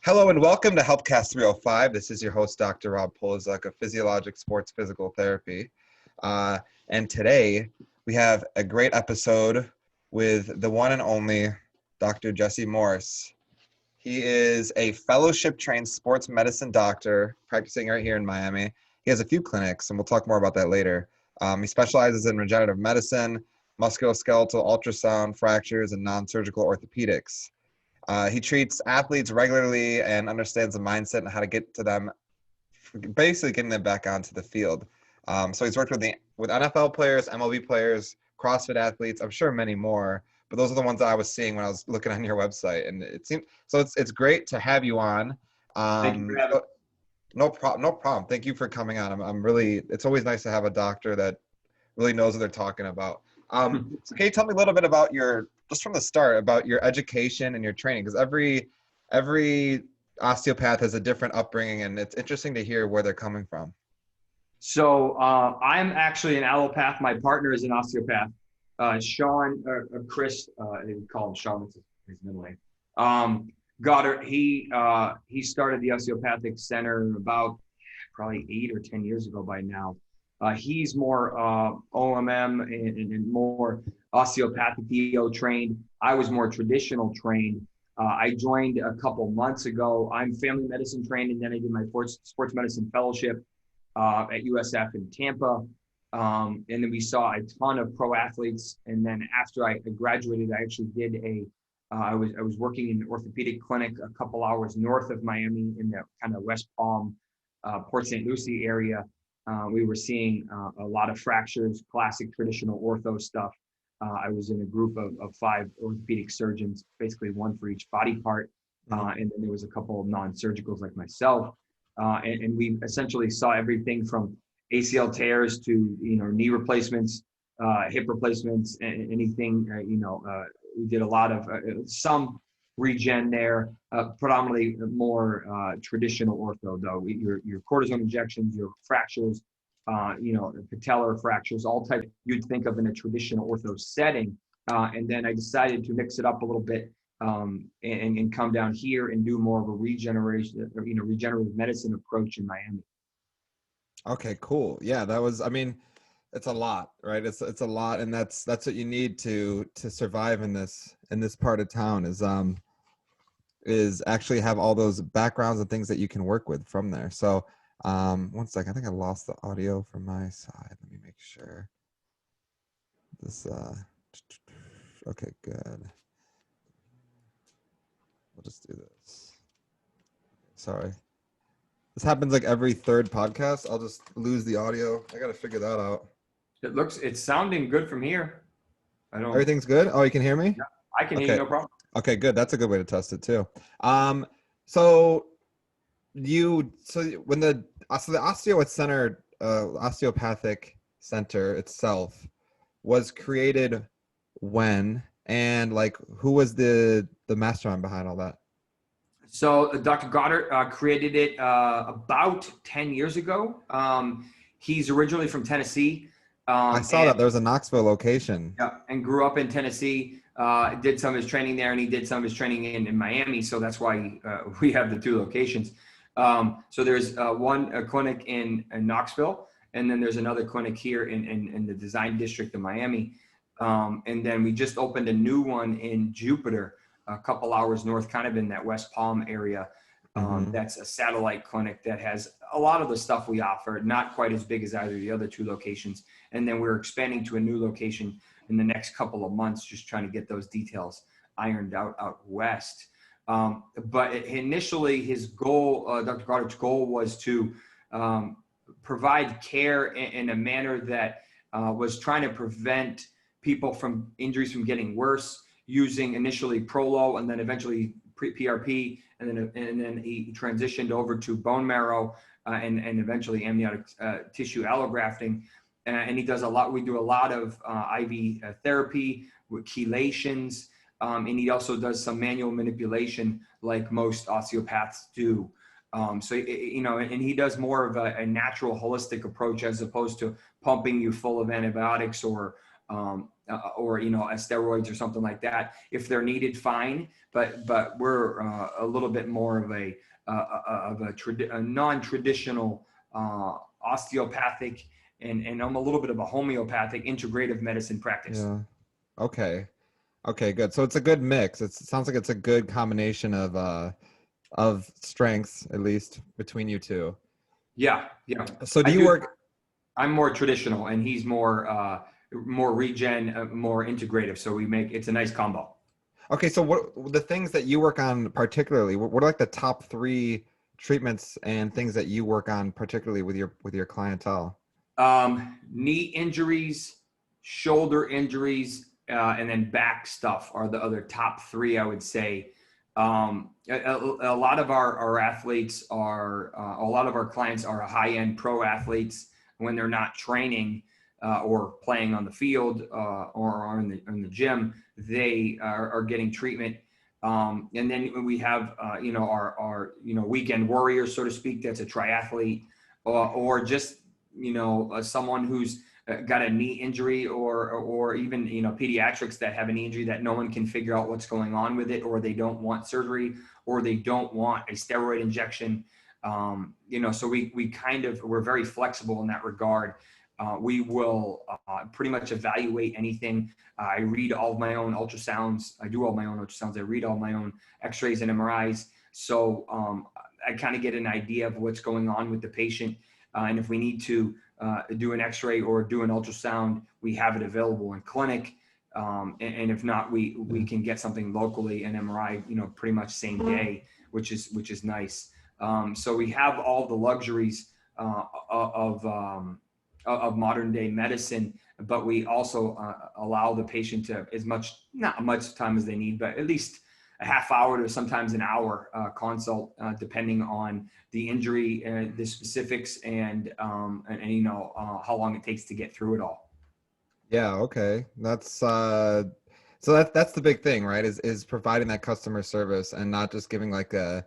Hello and welcome to HealthCast 305. This is your host, Dr. Rob Polizek of Physiologic Sports Physical Therapy. And today we have a great episode with the one and only Dr. Jesse Morse. He is a fellowship-trained sports medicine doctor practicing right here in Miami. He has a few clinics, and we'll talk more about that later. He specializes in regenerative medicine, musculoskeletal ultrasound, fractures, and non-surgical orthopedics. He treats athletes regularly and understands the mindset and how to get to them, basically getting them back onto the field. So he's worked with NFL players, MLB players, CrossFit athletes, I'm sure many more, but those are the ones that I was seeing when I was looking on your website. And it seemed, so it's great to have you on. Thank you for having me. No problem. Thank you for coming on. I'm really, it's always nice to have a doctor that really knows what they're talking about. So can you tell me a little bit about just from the start, about your education and your training? Because every osteopath has a different upbringing, and it's interesting to hear where they're coming from. So I'm actually an allopath. My partner is an osteopath. Sean, Chris, they call him Sean, it's his middle name. Goddard, he started the Osteopathic Center about probably 8 or 10 years ago by now. He's more OMM and more osteopathic EO trained. I was more traditional trained. I joined a couple months ago. I'm family medicine trained, and then I did my sports medicine fellowship at USF in Tampa. And then we saw a ton of pro athletes. And then after I graduated, I actually did I was working in an orthopedic clinic a couple hours north of Miami in the kind of West Palm, Port St. Lucie area. We were seeing a lot of fractures, classic traditional ortho stuff. I was in a group of 5 orthopedic surgeons, basically one for each body part. And then there was a couple of non-surgicals like myself. And we essentially saw everything from ACL tears to, knee replacements, hip replacements, anything, we did a lot of some regen there, predominantly more traditional ortho though. Your cortisone injections, your fractures, patellar fractures, all type you'd think of in a traditional ortho setting. And then I decided to mix it up a little bit and come down here and do more of a regeneration, regenerative medicine approach in Miami. Okay, cool. Yeah, it's a lot, right? It's a lot, and that's what you need to survive in this part of town is actually have all those backgrounds and things that you can work with from there. So one second, I think I lost the audio from my side. Let me make sure. This okay, good. We'll just do this. Sorry. This happens like every third podcast. I'll just lose the audio. I got to figure that out. It's sounding good from here. Everything's good? Oh, you can hear me? Yeah, I can hear you, no problem. Okay, good. That's a good way to test it too. So the Osteopathic Center itself was created when, and like who was the mastermind behind all that? So Dr. Goddard created it about 10 years ago. He's originally from Tennessee. I saw that there was a Knoxville location. Yeah, and grew up in Tennessee. Did some of his training there, and he did some of his training in Miami. So that's why we have the 2 locations. So there's one clinic in Knoxville, and then there's another clinic here in the Design District of Miami. And then we just opened a new one in Jupiter, a couple hours north, kind of in that West Palm area. That's a satellite clinic that has a lot of the stuff we offer, not quite as big as either of the other 2 locations. And then we're expanding to a new location in the next couple of months, just trying to get those details ironed out west. But initially his goal, Dr. Goddard's goal, was to provide care in a manner that was trying to prevent people from injuries from getting worse, using initially Prolo and then eventually PRP, and then he transitioned over to bone marrow and eventually amniotic tissue allografting. And he does a lot. We do a lot of IV therapy with chelations, and he also does some manual manipulation like most osteopaths do. So, and he does more of a natural holistic approach as opposed to pumping you full of antibiotics or or, steroids or something like that. If they're needed, fine. But we're a little bit more of a non-traditional osteopathic, and I'm a little bit of a homeopathic integrative medicine practice. Yeah. Okay. Okay, good. So it's a good mix. It sounds like it's a good combination of strengths, at least between you two. Yeah. Yeah. So do you work? I'm more traditional, and he's more regen, more integrative. So it's a nice combo. Okay, so what the things that you work on particularly? What are like the top 3 treatments and things that you work on particularly with your clientele? Knee injuries, shoulder injuries, and then back stuff are the other top 3, I would say. A lot of our athletes are, a lot of our clients are high-end pro athletes. When they're not training or playing on the field or in the gym, they are getting treatment. And then we have, our weekend warriors, so to speak. That's a triathlete, or just, someone who's got a knee injury, or even, pediatrics that have a knee injury that no one can figure out what's going on with it, or they don't want surgery, or they don't want a steroid injection. So we're very flexible in that regard. We will pretty much evaluate anything. I read all of my own ultrasounds. I do all my own ultrasounds. I read all my own x-rays and MRIs. So I kind of get an idea of what's going on with the patient. And if we need to do an x-ray or do an ultrasound, we have it available in clinic. And if not, we can get something locally, an MRI, pretty much same day, which is nice. So we have all the luxuries of modern day medicine, but we also allow the patient to not much time as they need, but at least a half hour to sometimes an hour consult, depending on the injury, the specifics, and how long it takes to get through it all. Yeah, okay. That's that's the big thing, right? Is providing that customer service and not just giving like a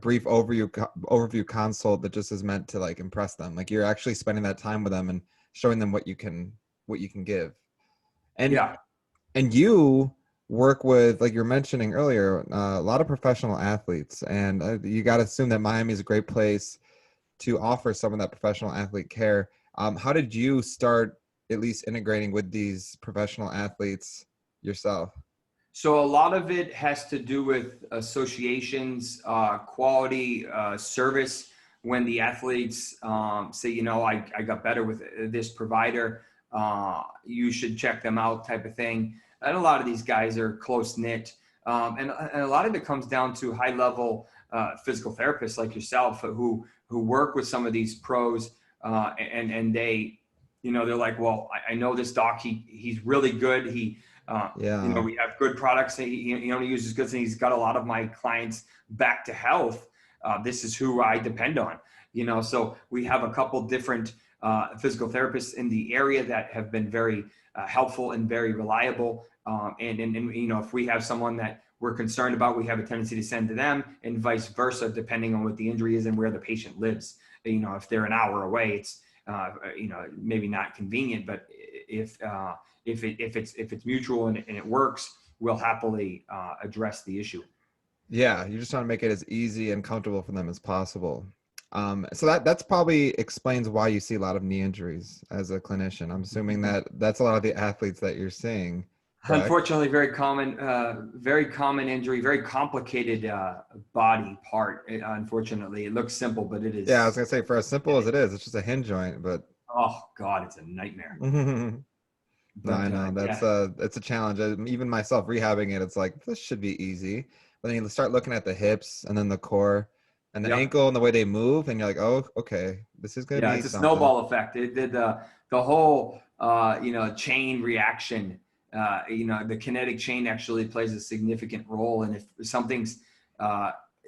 brief overview consult that just is meant to like impress them. Like you're actually spending that time with them and showing them what you can give. And Yeah. And you work with, like you're mentioning earlier, a lot of professional athletes, and you got to assume that Miami is a great place to offer some of that professional athlete care. How did you start at least integrating with these professional athletes yourself? So a lot of it has to do with associations, quality, service. When the athletes say, I got better with this provider, you should check them out, type of thing. And a lot of these guys are close knit. And a lot of it comes down to high level physical therapists like yourself who work with some of these pros, and they, they're like, well, I know this doc, he's really good. We have good products. He only uses goods, and he's got a lot of my clients back to health. This is who I depend on, so we have a couple different physical therapists in the area that have been very helpful and very reliable. And if we have someone that we're concerned about, we have a tendency to send to them, and vice versa, depending on what the injury is and where the patient lives. If they're an hour away, it's maybe not convenient, but if it's mutual and it works, we'll happily address the issue. Yeah, you're just trying to make it as easy and comfortable for them as possible. So that's probably explains why you see a lot of knee injuries as a clinician. I'm assuming that's a lot of the athletes that you're seeing. Correct? Unfortunately, very common injury, very complicated body part. Unfortunately, it looks simple, but it is. Yeah, I was gonna say, for as simple as it is, it's just a hinge joint, but oh God, it's a nightmare. No, I know that's it's a challenge. Even myself rehabbing it, it's like this should be easy, but then you start looking at the hips and then the core and the ankle and the way they move, and you're like, oh, okay, this is gonna be it's a something. snowball effect. It did the whole chain reaction. The kinetic chain actually plays a significant role, and if something's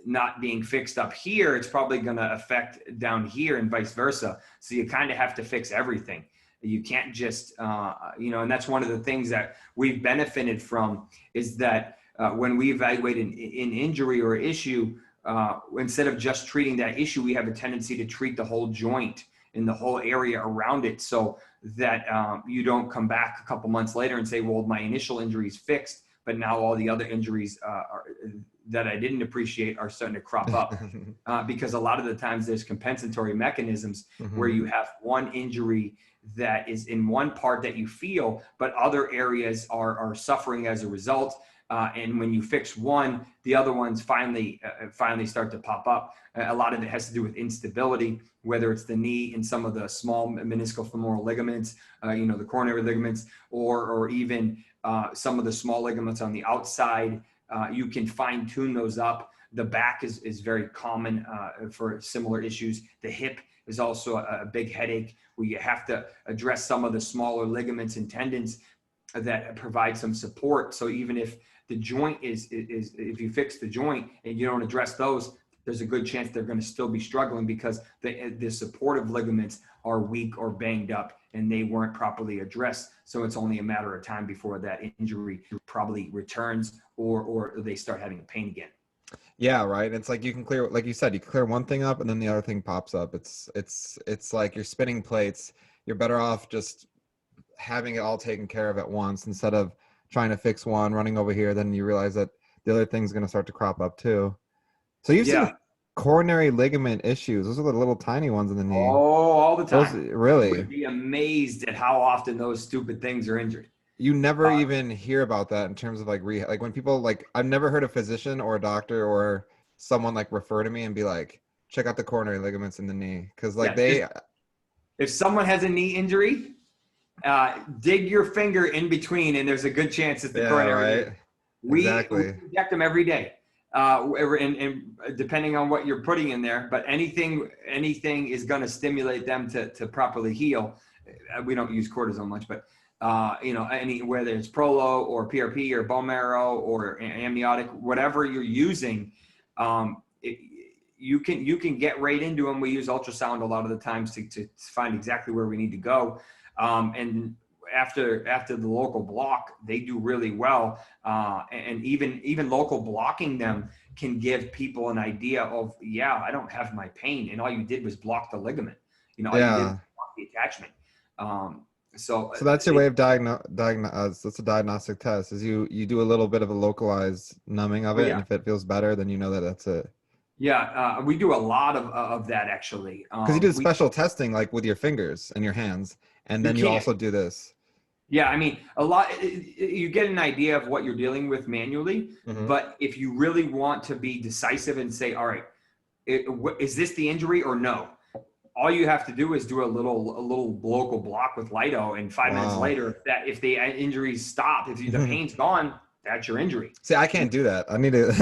not being fixed up here, it's probably going to affect down here, and vice versa. So you kind of have to fix everything. You can't just and that's one of the things that we've benefited from, is that when we evaluate an injury or issue, instead of just treating that issue, we have a tendency to treat the whole joint in the whole area around it, so that you don't come back a couple months later and say, well, my initial injury is fixed, but now all the other injuries that I didn't appreciate are starting to crop up. Because a lot of the times there's compensatory mechanisms where you have one injury that is in one part that you feel, but other areas are suffering as a result. And when you fix one, the other ones finally start to pop up. A lot of it has to do with instability, whether it's the knee and some of the small meniscofemoral ligaments, the coronary ligaments, or even some of the small ligaments on the outside. You can fine tune those up. The back is very common for similar issues. The hip is also a big headache, where you have to address some of the smaller ligaments and tendons that provide some support. So even if the joint is if you fix the joint and you don't address those, there's a good chance they're going to still be struggling because the supportive ligaments are weak or banged up and they weren't properly addressed. So it's only a matter of time before that injury probably returns or they start having pain again. Yeah, right. It's like you can clear, like you said, you can clear one thing up and then the other thing pops up. It's like you're spinning plates. You're better off just having it all taken care of at once instead of trying to fix one, running over here. Then you realize that the other thing's going to start to crop up too. So you've seen coronary ligament issues. Those are the little tiny ones in the knee. Oh, all the time. Those, really? You would be amazed at how often those stupid things are injured. You never even hear about that in terms of like rehab. Like when people I've never heard a physician or a doctor or someone refer to me and be like, check out the coronary ligaments in the knee. Cause if someone has a knee injury, dig your finger in between and there's a good chance it's the coronary. Right. We inject them every day. And depending on what you're putting in there, but anything is going to stimulate them to properly heal. We don't use cortisone much, but whether it's Prolo or PRP or bone marrow or amniotic, whatever you're using, you can get right into them. We use ultrasound a lot of the times to find exactly where we need to go. And after the local block, they do really well. And even local blocking them can give people an idea of, I don't have my pain. And all you did was block the ligament. All you did was block the attachment. So that's your way of that's a diagnostic test, is you do a little bit of a localized numbing of it. And if it feels better, then you know that that's it. We do a lot of that actually. Because you do special testing with your fingers and your hands, and then you also do this. Yeah, I mean, you get an idea of what you're dealing with manually, but if you really want to be decisive and say, all right, is this the injury or no? All you have to do is do a little local block with Lido, and 5 minutes later, if the injuries stop, if the pain's gone, that's your injury. See, I can't do that. I need to.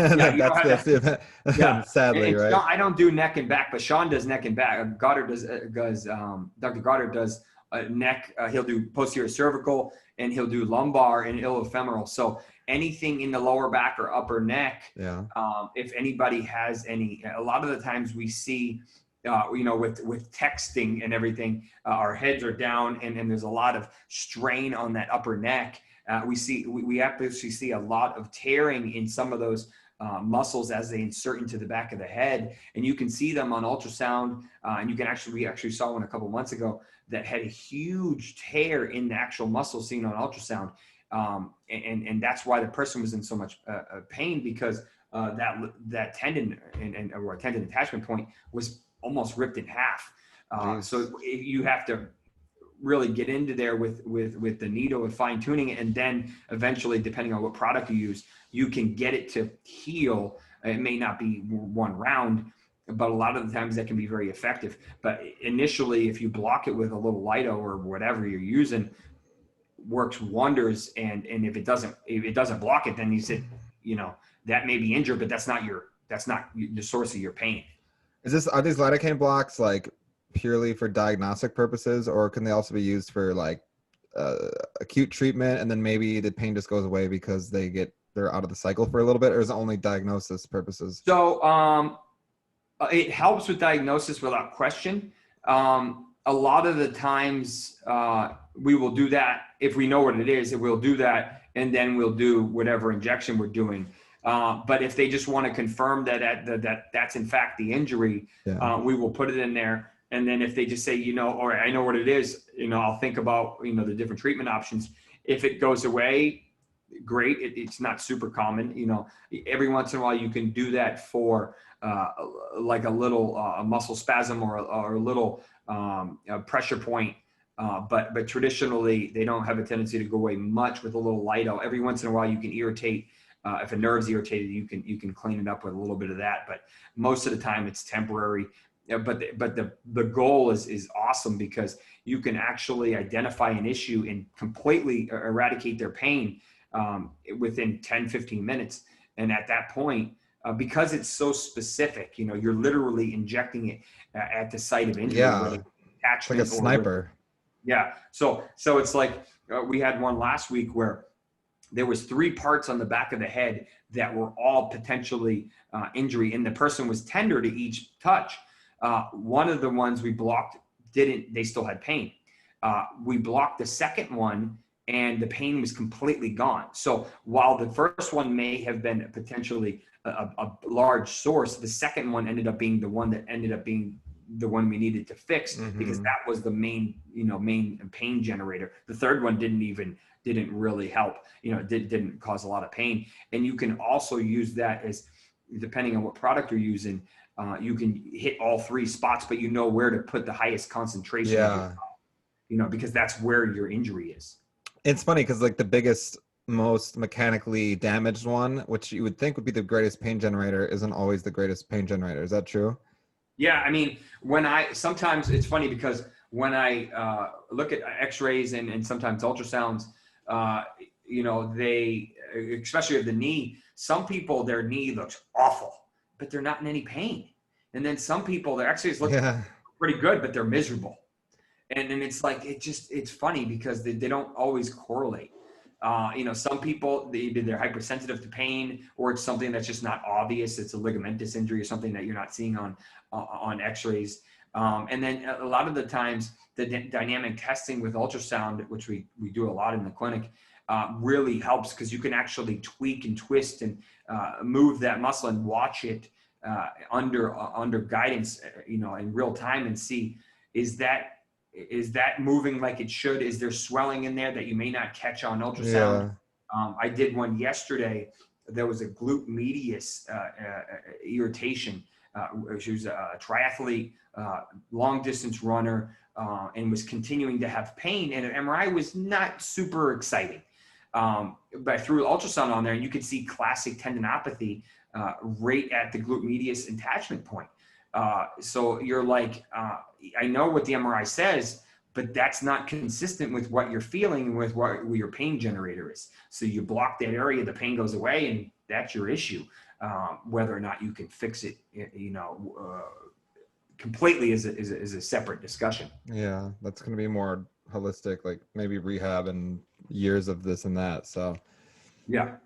Sadly, right? Sean, I don't do neck and back, but Sean does neck and back. Goddard does. Dr. Goddard does neck. He'll do posterior cervical, and he'll do lumbar and iliofemoral. So anything in the lower back or upper neck. Yeah. If anybody has any, a lot of the times we see. With texting and everything, our heads are down and there's a lot of strain on that upper neck. We actually see a lot of tearing in some of those muscles as they insert into the back of the head, and you can see them on ultrasound. And we actually saw one a couple months ago that had a huge tear in the actual muscle seen on ultrasound. And that's why the person was in so much pain, because that tendon or tendon attachment point was almost ripped in half. So you have to really get into there with the needle and fine tuning it. And then eventually, depending on what product you use, you can get it to heal. It may not be one round, but a lot of the times that can be very effective. But initially, if you block it with a little Lido or whatever you're using, works wonders. And if it doesn't block it, then you said, that may be injured, but that's not the source of your pain. Are these lidocaine blocks purely for diagnostic purposes, or can they also be used for acute treatment, and then maybe the pain just goes away because they're out of the cycle for a little bit, or is it only diagnosis purposes? So it helps with diagnosis without question. A lot of the times we will do that if we know what it is, and we'll do that, and then we'll do whatever injection we're doing. But if they just want to confirm that that's in fact the injury, we will put it in there. And then if they just say, all right, I know what it is, I'll think about, the different treatment options. If it goes away, great. It's not super common. Every once in a while you can do that for like a little muscle spasm or a little pressure point. But traditionally they don't have a tendency to go away much with a little light. Every once in a while you can irritate. If a nerve's irritated, you can clean it up with a little bit of that. But most of the time it's temporary. But the goal is awesome, because you can actually identify an issue and completely eradicate their pain within 10-15 minutes. And at that point, because it's so specific, you're literally injecting it at the site of injury. Yeah, it's like a sniper. Yeah. So it's like we had one last week where there was 3 parts on the back of the head that were all potentially injury, and the person was tender to each touch. One of the ones we blocked they still had pain. We blocked the second one and the pain was completely gone. So while the first one may have been potentially a large source, the second one ended up being the one that ended up being the one we needed to fix, because that was the main pain generator. The third one didn't really help, didn't cause a lot of pain. And you can also use that as, depending on what product you're using, you can hit all 3 spots, but where to put the highest concentration. Yeah. Because that's where your injury is. It's funny because like the biggest, most mechanically damaged one, which you would think would be the greatest pain generator, isn't always the greatest pain generator. Is that true? Yeah. I mean, sometimes it's funny because when I look at x-rays and sometimes ultrasounds, they, especially of the knee, some people, their knee looks awful, but they're not in any pain. And then some people, their x-rays look pretty good, but they're miserable. And it's like, it's funny because they don't always correlate. Some people, either they're hypersensitive to pain, or it's something that's just not obvious. It's a ligamentous injury or something that you're not seeing on x-rays. And then a lot of the times the dynamic testing with ultrasound, which we do a lot in the clinic, really helps, because you can actually tweak and twist and move that muscle and watch it under guidance, in real time, and see, is that moving like it should? Is there swelling in there that you may not catch on ultrasound? Yeah. I did one yesterday. There was a glute medius irritation. She was a triathlete, long distance runner, and was continuing to have pain, and an MRI was not super exciting. But I threw ultrasound on there, and you could see classic tendinopathy right at the glute medius attachment point. So you're like, I know what the MRI says, but that's not consistent with what you're feeling, with what your pain generator is. So you block that area, the pain goes away, and that's your issue. Whether or not you can fix it, completely is a separate discussion. Yeah, that's going to be more holistic, like maybe rehab and years of this and that. So yeah,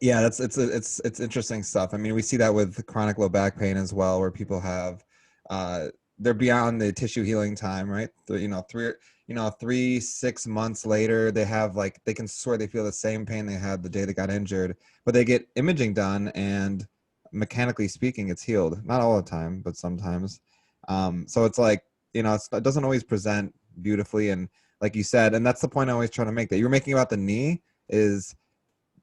it's interesting stuff. I mean, we see that with chronic low back pain as well, where people have they're beyond the tissue healing time, right? 3-6 months later, they have they can swear they feel the same pain they had the day they got injured, but they get imaging done, and mechanically speaking, it's healed. Not all the time, but sometimes. So it's like, it doesn't always present beautifully. And like you said, and that's the point I always try to make, that you're making about the knee, is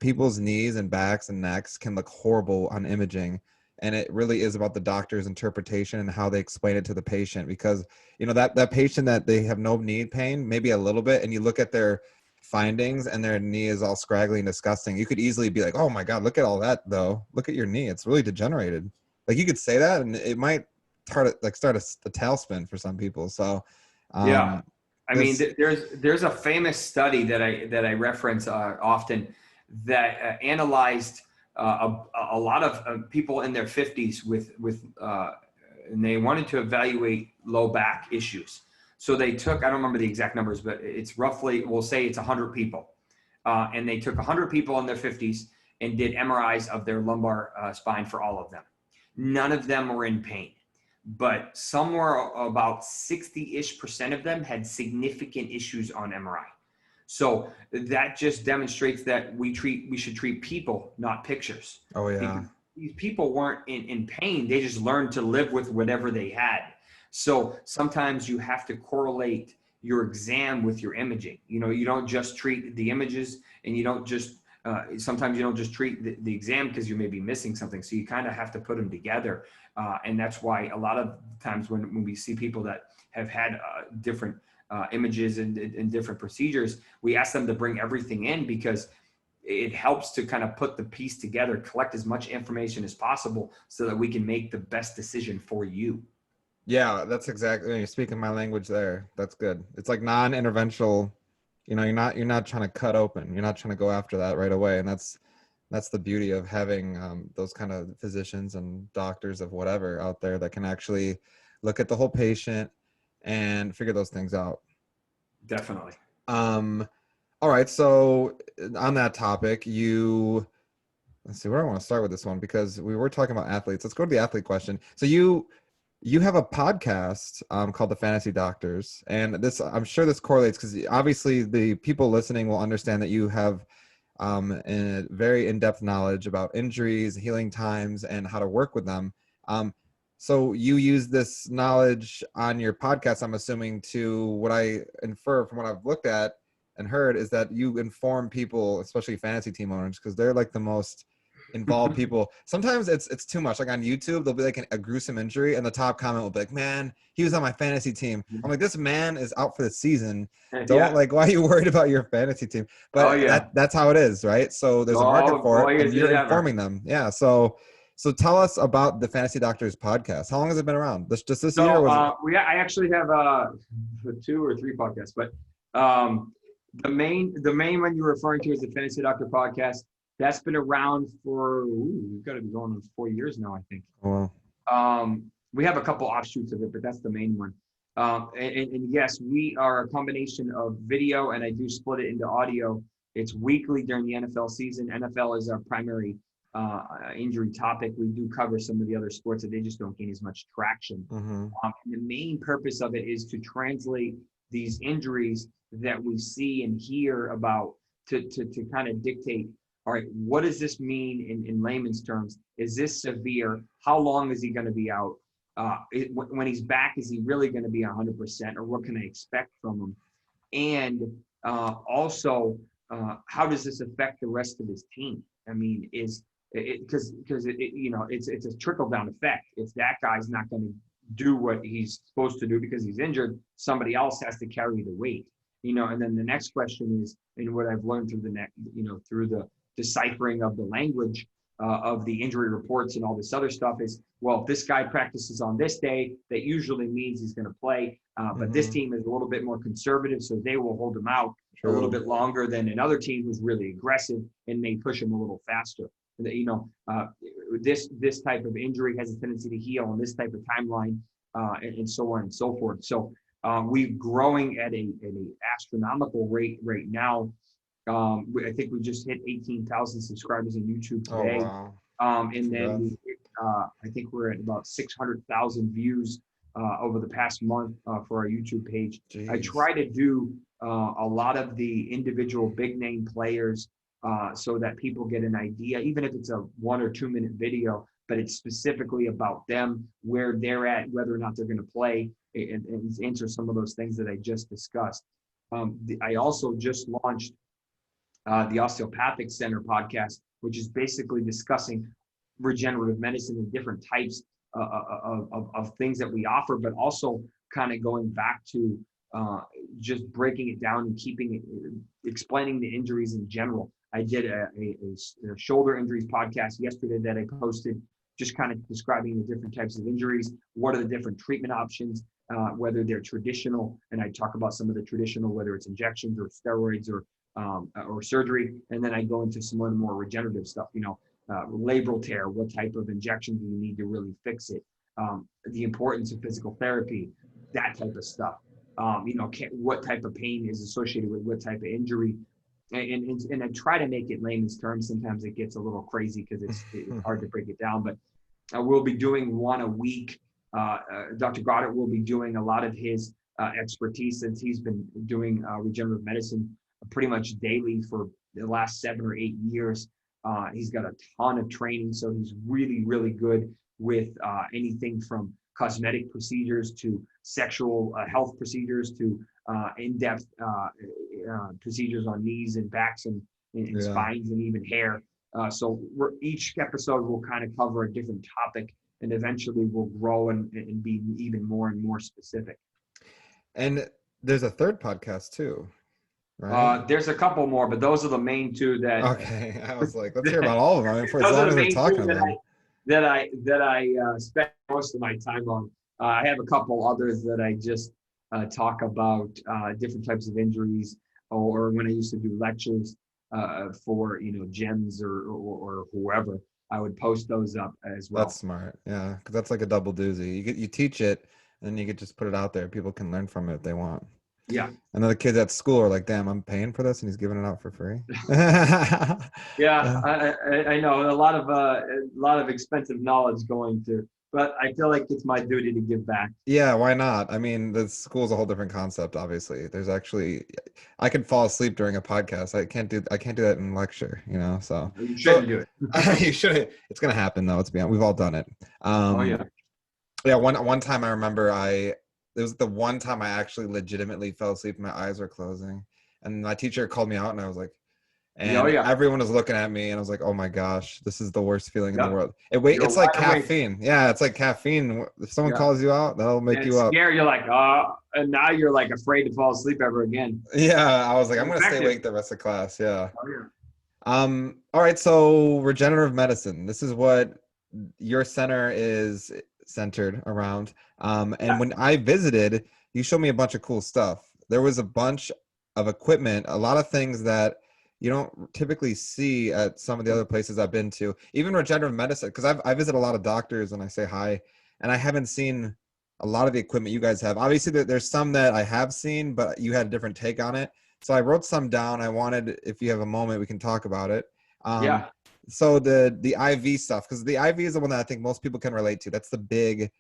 people's knees and backs and necks can look horrible on imaging. And it really is about the doctor's interpretation and how they explain it to the patient, because, that patient that they have no knee pain, maybe a little bit, and you look at their findings and their knee is all scraggly and disgusting. You could easily be like, oh my God, look at all that though. Look at your knee. It's really degenerated. Like, you could say that and it might start a tailspin for some people. So, yeah. I mean, there's a famous study that I reference often that analyzed a lot of people in their 50s with and they wanted to evaluate low back issues. So they took, I don't remember the exact numbers, but it's roughly, we'll say it's 100 people. And they took 100 people in their 50s and did MRIs of their lumbar spine for all of them. None of them were in pain, but somewhere about 60-ish% of them had significant issues on MRI. So that just demonstrates that we should treat people, not pictures. Oh yeah. Because these people weren't in pain. They just learned to live with whatever they had. So sometimes you have to correlate your exam with your imaging. You know, you don't just treat the images, and you don't just, sometimes you don't just treat the exam because you may be missing something. So you kind of have to put them together. And that's why a lot of times when we see people that have had different images and different procedures, we ask them to bring everything in, because it helps to kind of put the piece together, collect as much information as possible so that we can make the best decision for you. Yeah, that's exactly, you're speaking my language there. That's good. It's like non-interventional, you know, you're not trying to cut open. You're not trying to go after that right away. And that's the beauty of having those kind of physicians and doctors of whatever out there that can actually look at the whole patient and figure those things out. Definitely. All right, so on that topic, let's see, where do I want to start with this one, because we were talking about athletes. Let's go to the athlete question. So you have a podcast called The Fantasy Doctors, and this, I'm sure this correlates, because obviously the people listening will understand that you have a very in-depth knowledge about injuries, healing times, and how to work with them. So you use this knowledge on your podcast, I'm assuming, to, what I infer from what I've looked at and heard, is that you inform people, especially fantasy team owners, because they're like the most involved people. Sometimes it's too much. Like on YouTube, there'll be like a gruesome injury, and the top comment will be like, "Man, he was on my fantasy team." I'm like, "This man is out for the season. Don't Yeah. like, why are you worried about your fantasy team?" Oh But yeah. that's how it is, right? So there's a market Oh for it, boy, and is you're it ever. informing them. Yeah. So tell us about the Fantasy Doctors podcast. How long has it been around? Just this year? Or So was it? I actually have 2 or 3 podcasts, but the main one you're referring to is the Fantasy Doctor podcast. That's been around for, we've got to be going on 4 years now, I think. Oh, We have a couple offshoots of it, but that's the main one. And yes, we are a combination of video, and I do split it into audio. It's weekly during the NFL season. NFL is our primary injury topic. We do cover some of the other sports that they just don't gain as much traction. mm-hmm. And the main purpose of it is to translate these injuries that we see and hear about to kind of dictate, all right, what does this mean in layman's terms? Is this severe? How long is he going to be out? When he's back, is he really going to be 100%, or what can I expect from him? And also, how does this affect the rest of his team? I mean, because it's a trickle down effect. If that guy's not going to do what he's supposed to do because he's injured, somebody else has to carry the weight. And then the next question is, and what I've learned through the deciphering of the language of the injury reports and all this other stuff is, well, if this guy practices on this day, that usually means he's going to play. But this team is a little bit more conservative, so they will hold him out a little bit longer than another team who's really aggressive and may push him a little faster. This type of injury has a tendency to heal on this type of timeline, and so on and so forth. So we're growing at an astronomical rate right now. I think we just hit 18,000 subscribers on YouTube today. Oh, wow. And then I think we're at about 600,000 views over the past month for our YouTube page. Jeez. I try to do a lot of the individual big name players so that people get an idea, even if it's a 1 or 2 minute video, but it's specifically about them, where they're at, whether or not they're going to play, and answer some of those things that I just discussed. I also just launched the Osteopathic Center podcast, which is basically discussing regenerative medicine and different types of things that we offer, but also kind of going back to just breaking it down and explaining the injuries in general. I did a shoulder injuries podcast yesterday that I posted, just kind of describing the different types of injuries, what are the different treatment options, whether they're traditional, and I talk about some of the traditional, whether it's injections or steroids or surgery, and then I go into some of the more regenerative stuff. Labral tear, what type of injection do you need to really fix it? The importance of physical therapy, that type of stuff. What type of pain is associated with what type of injury, and I try to make it layman's terms. Sometimes it gets a little crazy because it's hard to break it down, but we'll be doing one a week. Dr. Goddard will be doing a lot of his expertise, since he's been doing regenerative medicine pretty much daily for the last 7 or 8 years. He's got a ton of training, so he's really, really good with anything from cosmetic procedures to sexual health procedures to in-depth procedures on knees and backs and spines and even hair. So each episode will kind of cover a different topic, and eventually we'll grow and be even more and more specific. And there's a third podcast too, right? There's a couple more, but those are the main two that. Okay, I was like, let's hear about all of them. I mean, for as Those long are as the we're main talking two about them. that I spend most of my time on. I have a couple others that I just talk about different types of injuries, or when I used to do lectures for gyms or whoever, I would post those up as well. That's smart, yeah, because that's like a double doozy. You teach it, and then you could just put it out there. People can learn from it if they want. Yeah. And then the kids at school are like, damn, I'm paying for this and he's giving it out for free. Yeah, I know a lot of expensive knowledge going to, but I feel like it's my duty to give back. Yeah, why not? I mean, the school's a whole different concept, obviously. There's actually, I could fall asleep during a podcast. I can't do that in lecture, so. You shouldn't do it. You shouldn't. It's going to happen though. We've all done it. Oh yeah. Yeah, one time I remember it was the one time I actually legitimately fell asleep and my eyes were closing. And my teacher called me out and I was like, everyone was looking at me and I was like, oh my gosh, this is the worst feeling in the world. It's like caffeine. Yeah, it's like caffeine. If someone calls you out, that'll make you up. You're like, and now you're like afraid to fall asleep ever again. Yeah, I was like, I'm going to stay awake the rest of class. Yeah. All right, so regenerative medicine. This is what your center is centered around. And when I visited, you showed me a bunch of cool stuff. There was a bunch of equipment, a lot of things that you don't typically see at some of the other places I've been to, even regenerative medicine, because I visit a lot of doctors and I say hi, and I haven't seen a lot of the equipment you guys have. Obviously, there's some that I have seen, but you had a different take on it. So I wrote some down. I wanted, if you have a moment, we can talk about it. So the IV stuff, because the IV is the one that I think most people can relate to. That's the big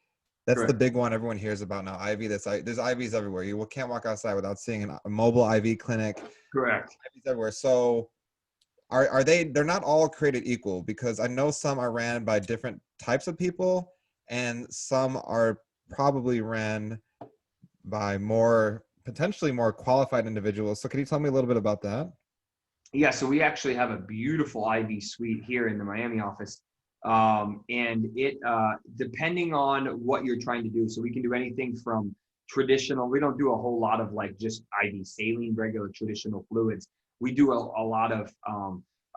one everyone hears about now. IV. There's IVs everywhere. You can't walk outside without seeing a mobile IV clinic. Correct. IVs everywhere. So they're not all created equal, because I know some are ran by different types of people and some are probably ran by potentially more qualified individuals. So can you tell me a little bit about that? Yeah, so we actually have a beautiful IV suite here in the Miami office. And it, depending on what you're trying to do, so we can do anything from traditional, we don't do a whole lot of like just IV saline, regular traditional fluids. We do a lot of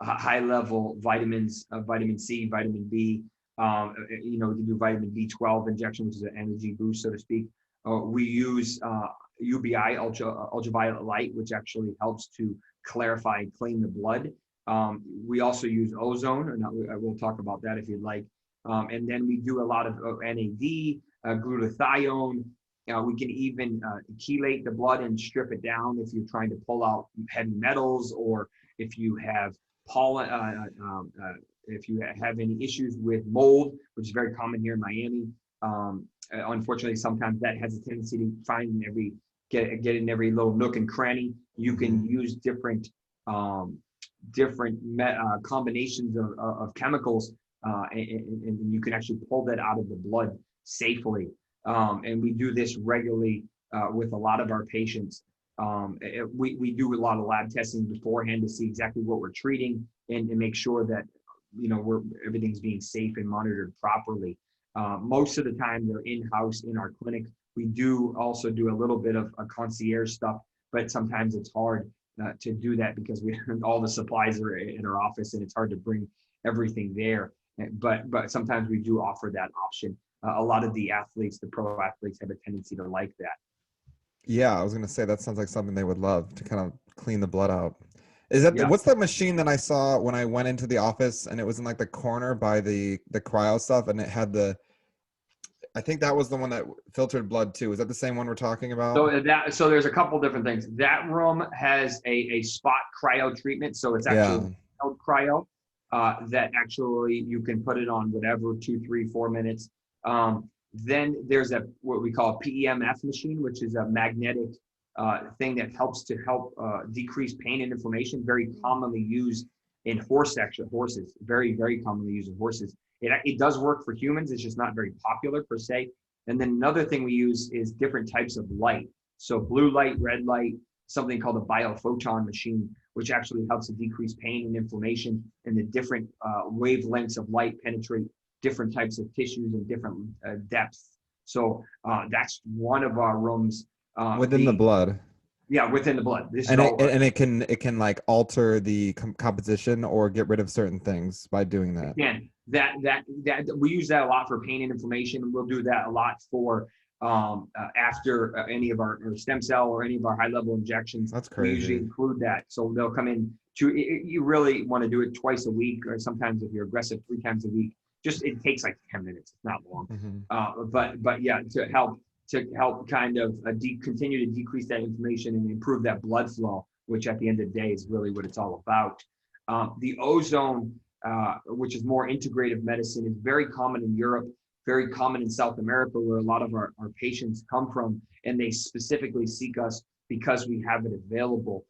high level vitamins, vitamin C, vitamin B, we can do vitamin B12 injection, which is an energy boost, so to speak. We use UVI, ultraviolet light, which actually helps to clarify and clean the blood. We also use ozone, and I will talk about that if you'd like. And then we do a lot of NAD, glutathione. We can even chelate the blood and strip it down if you're trying to pull out heavy metals, or if you have pollen, if you have any issues with mold, which is very common here in Miami. Unfortunately, sometimes that has a tendency to find get in every little nook and cranny. You can use different combinations of chemicals, and you can actually pull that out of the blood safely. And we do this regularly with a lot of our patients. We do a lot of lab testing beforehand to see exactly what we're treating and make sure that everything's being safe and monitored properly. Most of the time they're in-house in our clinic. We do also do a little bit of a concierge stuff, but sometimes it's hard to do that because all the supplies are in our office and it's hard to bring everything there. But sometimes we do offer that option. A lot of the pro athletes have a tendency to like that. Yeah, I was going to say that sounds like something they would love, to kind of clean the blood out. Is that what's that machine that I saw when I went into the office, and it was in like the corner by the cryo stuff, and it had I think that was the one that filtered blood too. Is that the same one we're talking about? So there's a couple different things. That room has a spot cryo treatment. So it's actually cryo that actually you can put it on whatever, 2, 3, 4 minutes. Then there's what we call a PEMF machine, which is a magnetic thing that helps decrease pain and inflammation, very commonly used in horses, very, very commonly used in horses. It does work for humans. It's just not very popular per se. And then another thing we use is different types of light. So blue light, red light, something called a biophoton machine, which actually helps to decrease pain and inflammation, and the different wavelengths of light penetrate different types of tissues and different depths. So that's one of our rooms. Within the blood. Yeah, within the blood. This And is all, it can like alter the composition or get rid of certain things by doing that. again, that we use that a lot for pain and inflammation. We'll do that a lot for after any of our stem cell or any of our high level injections. That's crazy. We usually include that. So they'll come in you really want to do it twice a week, or sometimes if you're aggressive, 3 times a week. Just, it takes like 10 minutes. It's not long. But yeah, to help kind of continue to decrease that inflammation and improve that blood flow, which at the end of the day is really what it's all about. The ozone, which is more integrative medicine, is very common in Europe, very common in South America, where a lot of our patients come from, and they specifically seek us because we have it available.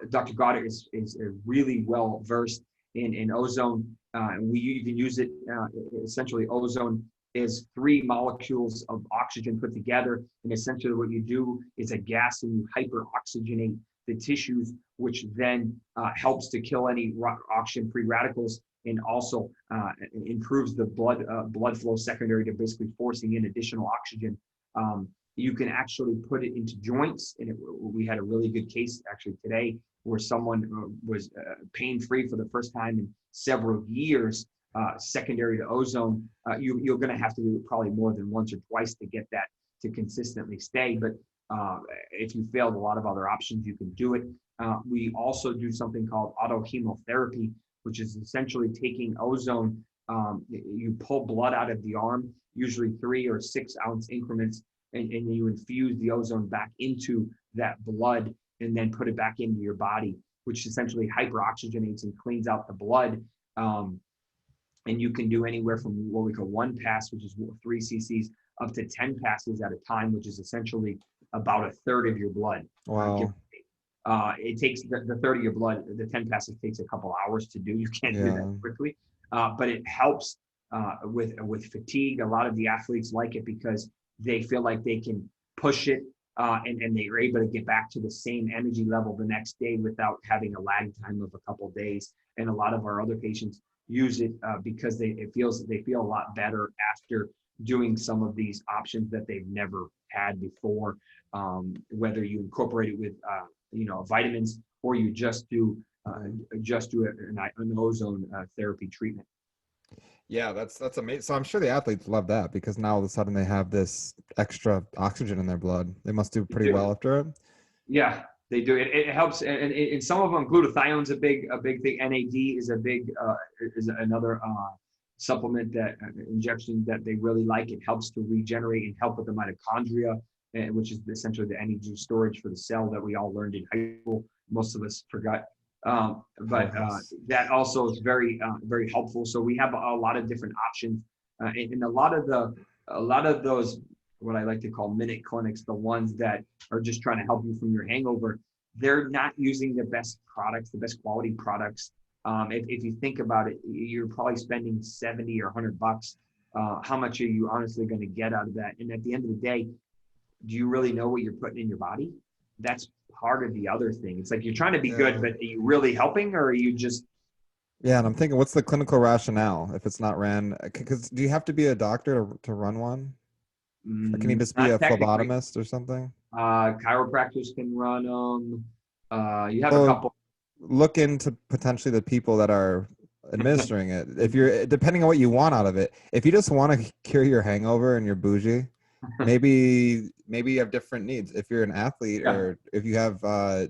Dr. Goddard is really well versed in ozone, and we even use it, essentially ozone is 3 molecules of oxygen put together, and essentially what you do is a gas and you hyperoxygenate the tissues, which then helps to kill any oxygen-free radicals, and also improves the blood flow secondary to basically forcing in additional oxygen. You can actually put it into joints, and we had a really good case actually today where someone was pain-free for the first time in several years, secondary to ozone. You're going to have to do it probably more than once or twice to get that to consistently stay. But if you failed a lot of other options, you can do it. We also do something called Autohemotherapy, which is essentially taking ozone. You pull blood out of the arm, usually 3 or 6 ounce increments, and you infuse the ozone back into that blood and then put it back into your body, which essentially hyperoxygenates and cleans out the blood. And you can do anywhere from what we call 1 pass, which is 3 cc's, up to 10 passes at a time, which is essentially about 1/3 of your blood. Wow. It takes the 1/3 of your blood, the 10 passes takes a couple hours to do. You can't do that quickly, but it helps with fatigue. A lot of the athletes like it because they feel like they can push it and they are able to get back to the same energy level the next day without having a lag time of a couple of days. And a lot of our other patients use it because they feel a lot better after doing some of these options that they've never had before. Whether you incorporate it with vitamins, or you just do an ozone therapy treatment. Yeah, that's amazing. So I'm sure the athletes love that because now all of a sudden they have this extra oxygen in their blood. They must do pretty well after it. Yeah, they do. It helps, and some of them, glutathione's a big thing. NAD is is another supplement, that injection that they really like. It helps to regenerate and help with the mitochondria, which is essentially the energy storage for the cell that we all learned in high school. Most of us forgot. But that also is very helpful. So we have a lot of different options, and a lot of those, what I like to call minute clinics, the ones that are just trying to help you from your hangover, they're not using the best products, the best quality products. If you think about it, you're probably spending $70 or $100. How much are you honestly going to get out of that? And at the end of the day, do you really know what you're putting in your body? That's part of the other thing. It's like you're trying to be good, but are you really helping, or are you just? Yeah, and I'm thinking, what's the clinical rationale if it's not ran? Because do you have to be a doctor to run one? Or can you just be a phlebotomist or something? Chiropractors can run them. You have a couple. Look into potentially the people that are administering it. If you're, depending on what you want out of it, if you just want to cure your hangover and you're bougie, maybe you have different needs. If you're an athlete, or if you have, I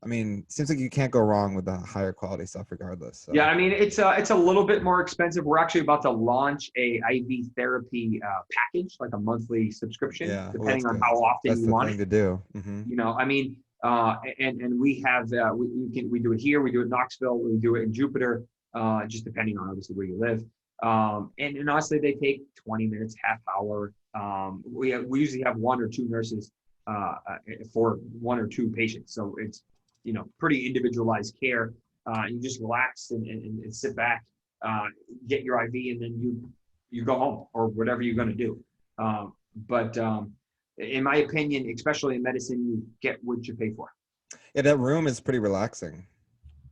mean, it seems like you can't go wrong with the higher quality stuff regardless. So. Yeah, I mean, it's a little bit more expensive. We're actually about to launch a IV therapy package, like a monthly subscription, depending on how often you want it. That's the thing to do. Mm-hmm. I mean, and we have we do it here, we do it in Knoxville, we do it in Jupiter, just depending on obviously where you live. And honestly, they take 20 minutes, half hour. We usually have 1 or 2 nurses for 1 or 2 patients, so it's pretty individualized care. You just relax and sit back, get your IV, and then you go home or whatever you're going to do. But in my opinion, especially in medicine, you get what you pay for. Yeah, that room is pretty relaxing.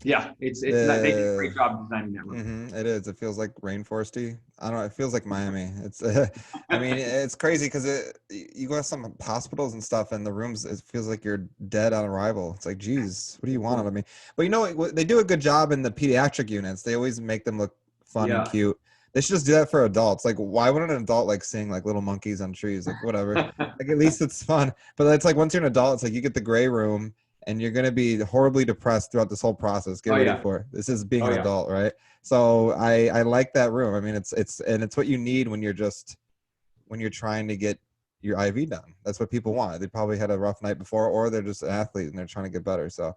Yeah, it's not, they did a great job designing that room. It is. It feels like rainforesty. I don't know. It feels like Miami. It's, I mean, it's crazy because you go to some hospitals and stuff, and the rooms, it feels like you're dead on arrival. It's like, geez, what do you want out of me? But you know, they do a good job in the pediatric units. They always make them look fun and Yeah. cute. They should just do that for adults. Like, why wouldn't an adult like sing like little monkeys on trees? Like, whatever. Like, at least it's fun. But it's like once you're an adult, it's like you get the gray room and you're going to be horribly depressed throughout this whole process. Get ready for it. This is being an adult, right? So I like that room. I mean, it's what you need when you're trying to get your IV done. That's what people want. They probably had a rough night before, or they're just an athlete and they're trying to get better. So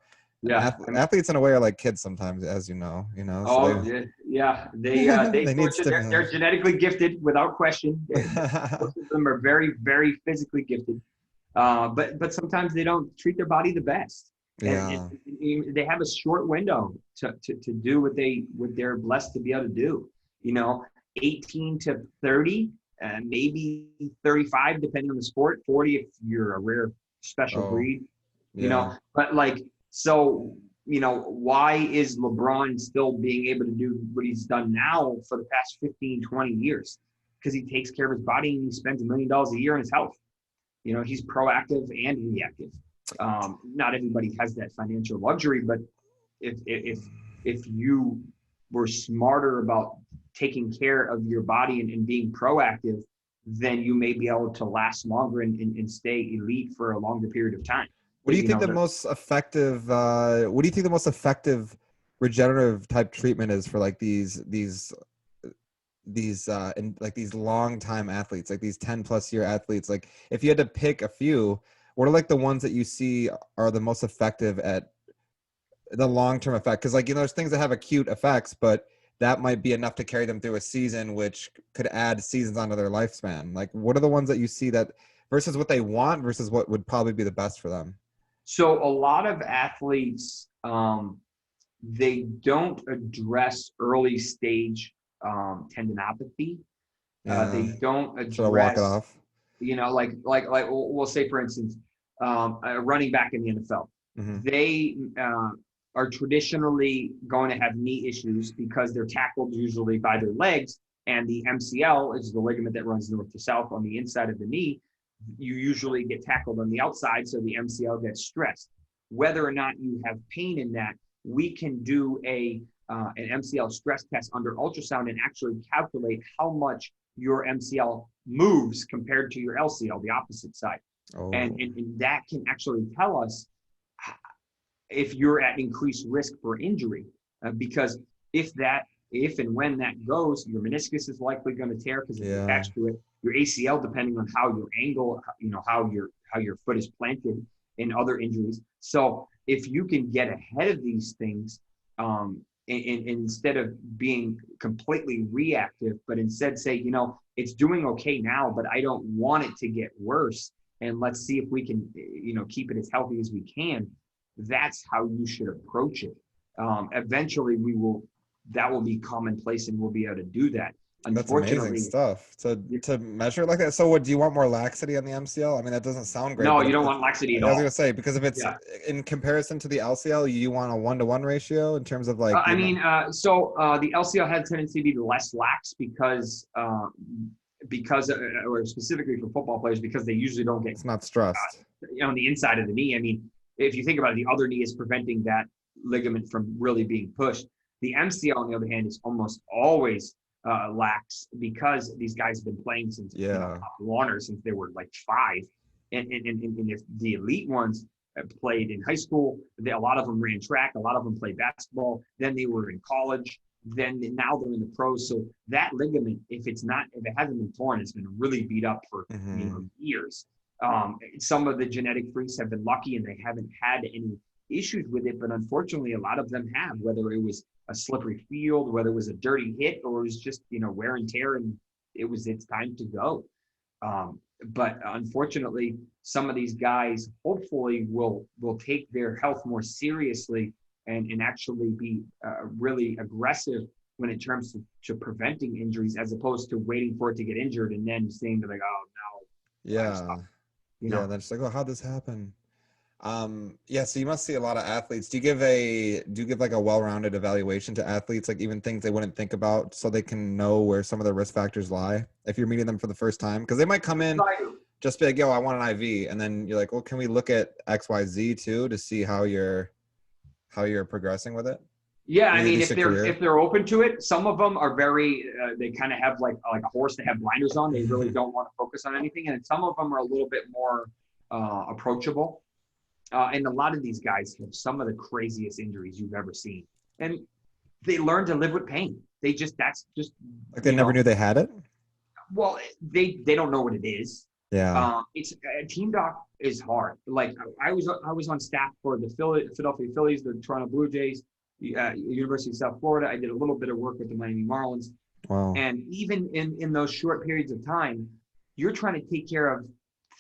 athletes in a way are like kids sometimes, as you know. Oh, so yeah. they need they're genetically gifted without question. Most of them are very, very physically gifted. But sometimes they don't treat their body the best. And they have a short window to do what they're blessed to be able to do. 18 to 30, maybe 35, depending on the sport, 40 if you're a rare special breed. But why is LeBron still being able to do what he's done now for the past 15, 20 years? Because he takes care of his body and he spends $1 million a year on his health. He's proactive and reactive. Not everybody has that financial luxury, but if you were smarter about taking care of your body and being proactive, then you may be able to last longer and stay elite for a longer period of time. What do you think the most effective? What do you think the most effective regenerative type treatment is for like these long time athletes, like these 10+ year athletes? Like if you had to pick a few, what are like the ones that you see are the most effective at the long-term effect? Because there's things that have acute effects, but that might be enough to carry them through a season, which could add seasons onto their lifespan. Like what are the ones that you see that versus what they want versus what would probably be the best for them? So a lot of athletes, they don't address early stage tendinopathy. They don't address. Should I walk it off? Like we'll say, for instance, a running back in the NFL. They are traditionally going to have knee issues because they're tackled usually by their legs, and the MCL is the ligament that runs north to south on the inside of the knee. You usually get tackled on the outside, so the MCL gets stressed. Whether or not you have pain in that, we can do an MCL stress test under ultrasound and actually calculate how much your MCL moves compared to your LCL, the opposite side. And that can actually tell us if you're at increased risk for injury, because if and when that goes, your meniscus is likely going to tear because it's attached to it. Your ACL, depending on how your angle, how your foot is planted, and other injuries. So if you can get ahead of these things, and instead of being completely reactive, but instead say, it's doing okay now, but I don't want it to get worse, and let's see if we can, keep it as healthy as we can. That's how you should approach it. Eventually, that will be commonplace, and we'll be able to do that. That's amazing stuff to measure like that. So what, do you want more laxity on the MCL? I mean, that doesn't sound great. No, you don't want laxity at all. I was going to say, because if it's in comparison to the LCL, you want a 1-to-1 ratio in terms of like, so the LCL had a tendency to be less lax because or specifically for football players, because they usually don't get, it's not stressed on the inside of the knee. I mean, if you think about it, the other knee is preventing that ligament from really being pushed. The MCL, on the other hand, is almost always lax because these guys have been playing since since they were like 5, and if the elite ones played in high school, a lot of them ran track, a lot of them played basketball, then they were in college, then now they're in the pros. So that ligament, if it hasn't been torn, it's been really beat up for years. Some of the genetic freaks have been lucky and they haven't had any issues with it, but unfortunately a lot of them have, whether it was a slippery field, whether it was a dirty hit, or it was just wear and tear, and it's time to go. But unfortunately, some of these guys hopefully will take their health more seriously and actually be really aggressive when it comes to preventing injuries, as opposed to waiting for it to get injured and then saying to like, oh, Yeah. You Yeah. know? And then it's like, oh, how'd this happen? Yeah, so you must see a lot of athletes. Do you give like a well-rounded evaluation to athletes, like even things they wouldn't think about so they can know where some of the risk factors lie if you're meeting them for the first time? Because they might come in just be like, yo, I want an IV. And then you're like, well, can we look at XYZ too to see how you're progressing with it? Yeah, I Maybe at mean, least a if career. they're open to it, some of them are very. They kind of have like a horse that have blinders on. They really don't want to focus on anything, and some of them are a little bit more approachable. And a lot of these guys have some of the craziest injuries you've ever seen, and they learn to live with pain. That's just Like they never knew they had it. well, they don't know what it is. Yeah. It's a team doc is hard. Like I was on staff for the Philadelphia Phillies, the Toronto Blue Jays, University of South Florida. I did a little bit of work with the Miami Marlins, Wow. and even in those short periods of time, you're trying to take care of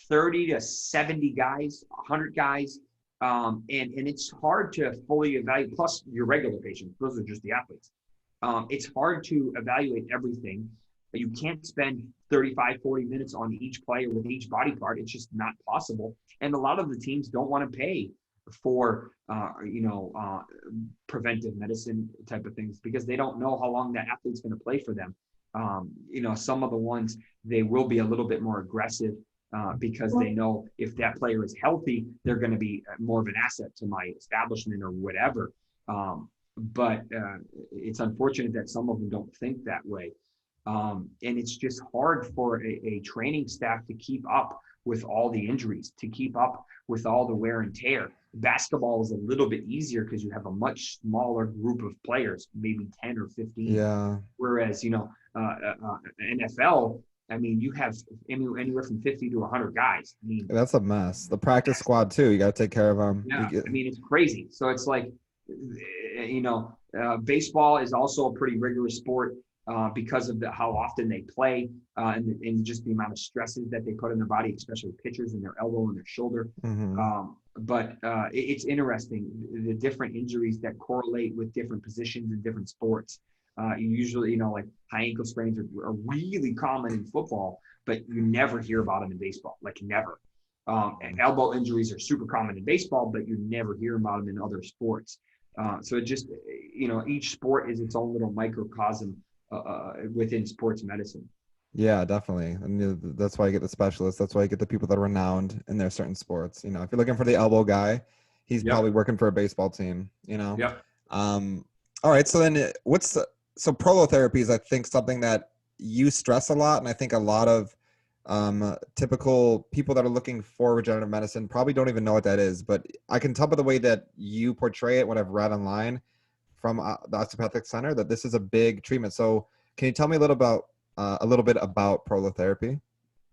30 to 70 guys, 100 guys, and it's hard to fully evaluate. Plus your regular patients; those are just the athletes. It's hard to evaluate everything. You can't spend 35, 40 minutes on each player with each body part. It's just not possible. And a lot of the teams don't want to pay for, preventive medicine type of things because they don't know how long that athlete's going to play for them. Some of the ones, they will be a little bit more aggressive because they know if that player is healthy, they're going to be more of an asset to my establishment or whatever. But it's unfortunate that some of them don't think that way. And it's just hard for a training staff to keep up with all the injuries, to keep up with all the wear and tear. Basketball is a little bit easier because you have a much smaller group of players, maybe 10 or 15. Yeah. Whereas, NFL, I mean, you have anywhere from 50 to 100 guys. I mean, That's a mess. The practice squad too. You got to take care of them. yeah, I mean, it's crazy. So it's like, baseball is also a pretty rigorous sport because of how often they play and just the amount of stresses that they put in their body, especially pitchers in their elbow and their shoulder. But it's interesting, the different injuries that correlate with different positions in different sports. Usually, like high ankle sprains are really common in football, but you never hear about them in baseball, like never. And elbow injuries are super common in baseball, but you never hear about them in other sports. So it just, each sport is its own little microcosm within sports medicine. Yeah, definitely. And that's why you get the specialists. That's why you get the people that are renowned in their certain sports. If you're looking for the elbow guy, he's probably working for a baseball team, Yep. All right. So then so prolotherapy is, I think, something that you stress a lot. And I think a lot of typical people that are looking for regenerative medicine probably don't even know what that is, but I can tell by the way that you portray it, what I've read online from the Osteopathic Center, that this is a big treatment. So can you tell me a little bit about prolotherapy?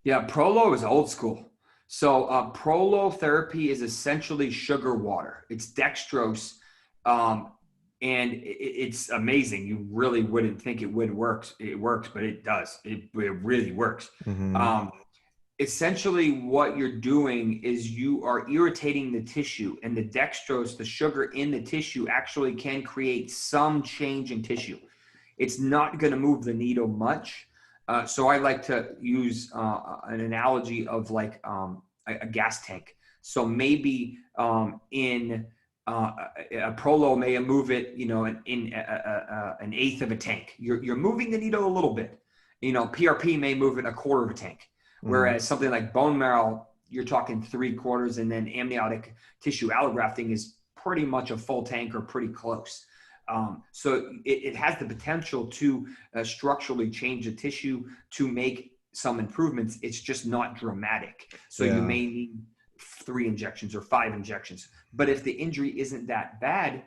Yeah, Prolo is old school. So Prolotherapy is essentially sugar water. It's dextrose, and it's amazing. You really wouldn't think it would work. It works, but it does. It really works. Mm-hmm. Essentially, what you're doing is you are irritating the tissue, and the dextrose, the sugar in the tissue, actually can create some change in tissue. It's not going to move the needle much. So I like to use an analogy of like a gas tank. So maybe in a Prolo may move it, in an eighth of a tank. You're moving the needle a little bit. PRP may move it a quarter of a tank. Whereas something like bone marrow, you're talking 3/4, and then amniotic tissue allografting is pretty much a full tank or pretty close. So it has the potential to structurally change the tissue to make some improvements. It's just not dramatic. So you may need 3 injections or 5 injections. But if the injury isn't that bad,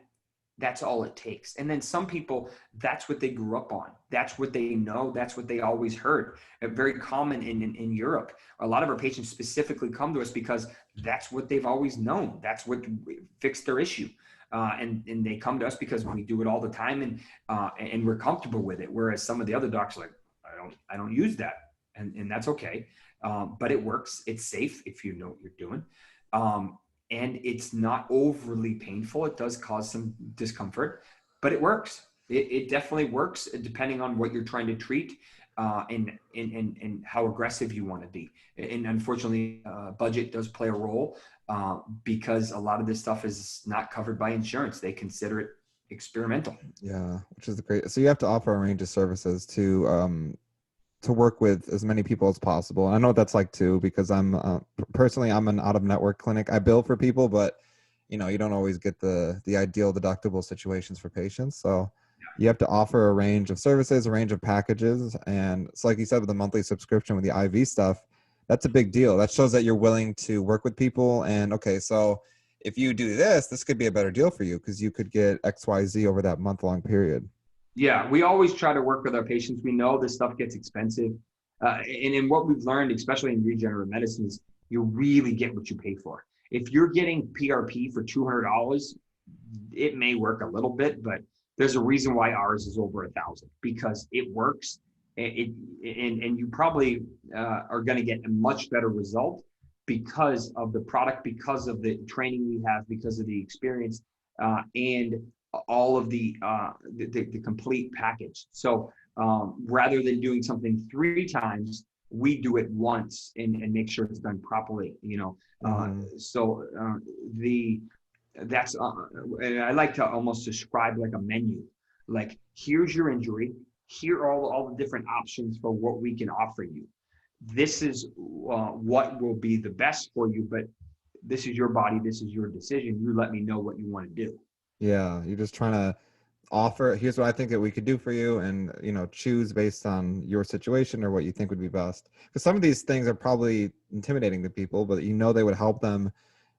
that's all it takes. And then some people, that's what they grew up on. That's what they know. That's what they always heard. Very common in Europe. A lot of our patients specifically come to us because that's what they've always known. That's what fixed their issue. And they come to us because we do it all the time and we're comfortable with it. Whereas some of the other docs are like, I don't use that. And that's okay. But it works. It's safe if you know what you're doing. And it's not overly painful. It does cause some discomfort, but it works. It definitely works depending on what you're trying to treat. and how aggressive you want to be. And unfortunately, budget does play a role because a lot of this stuff is not covered by insurance. They consider it experimental. Yeah, which is great. So you have to offer a range of services to work with as many people as possible. And I know what that's like too, because personally, I'm an out-of-network clinic. I bill for people, but you don't always get the ideal deductible situations for patients. So you have to offer a range of services, a range of packages. And it's like you said, with the monthly subscription with the IV stuff, that's a big deal. That shows that you're willing to work with people. And okay, so if you do this could be a better deal for you because you could get XYZ over that month-long period. Yeah, we always try to work with our patients. We know this stuff gets expensive. And what we've learned, especially in regenerative medicine, is you really get what you pay for. If you're getting PRP for $200, it may work a little bit, but there's a reason why ours is over $1,000 because it works. And you probably are going to get a much better result because of the product, because of the training we have, because of the experience, and all of the complete package. So rather than doing something 3 times, we do it once and make sure it's done properly. So that's and I like to almost describe like a menu. Like, here's your injury. Here are all the different options for what we can offer you. This is what will be the best for you, but this is your body. This is your decision. You let me know what you want to do. Yeah, you're just trying to offer, here's what I think that we could do for you, and choose based on your situation or what you think would be best. Because some of these things are probably intimidating to people, but they would help them.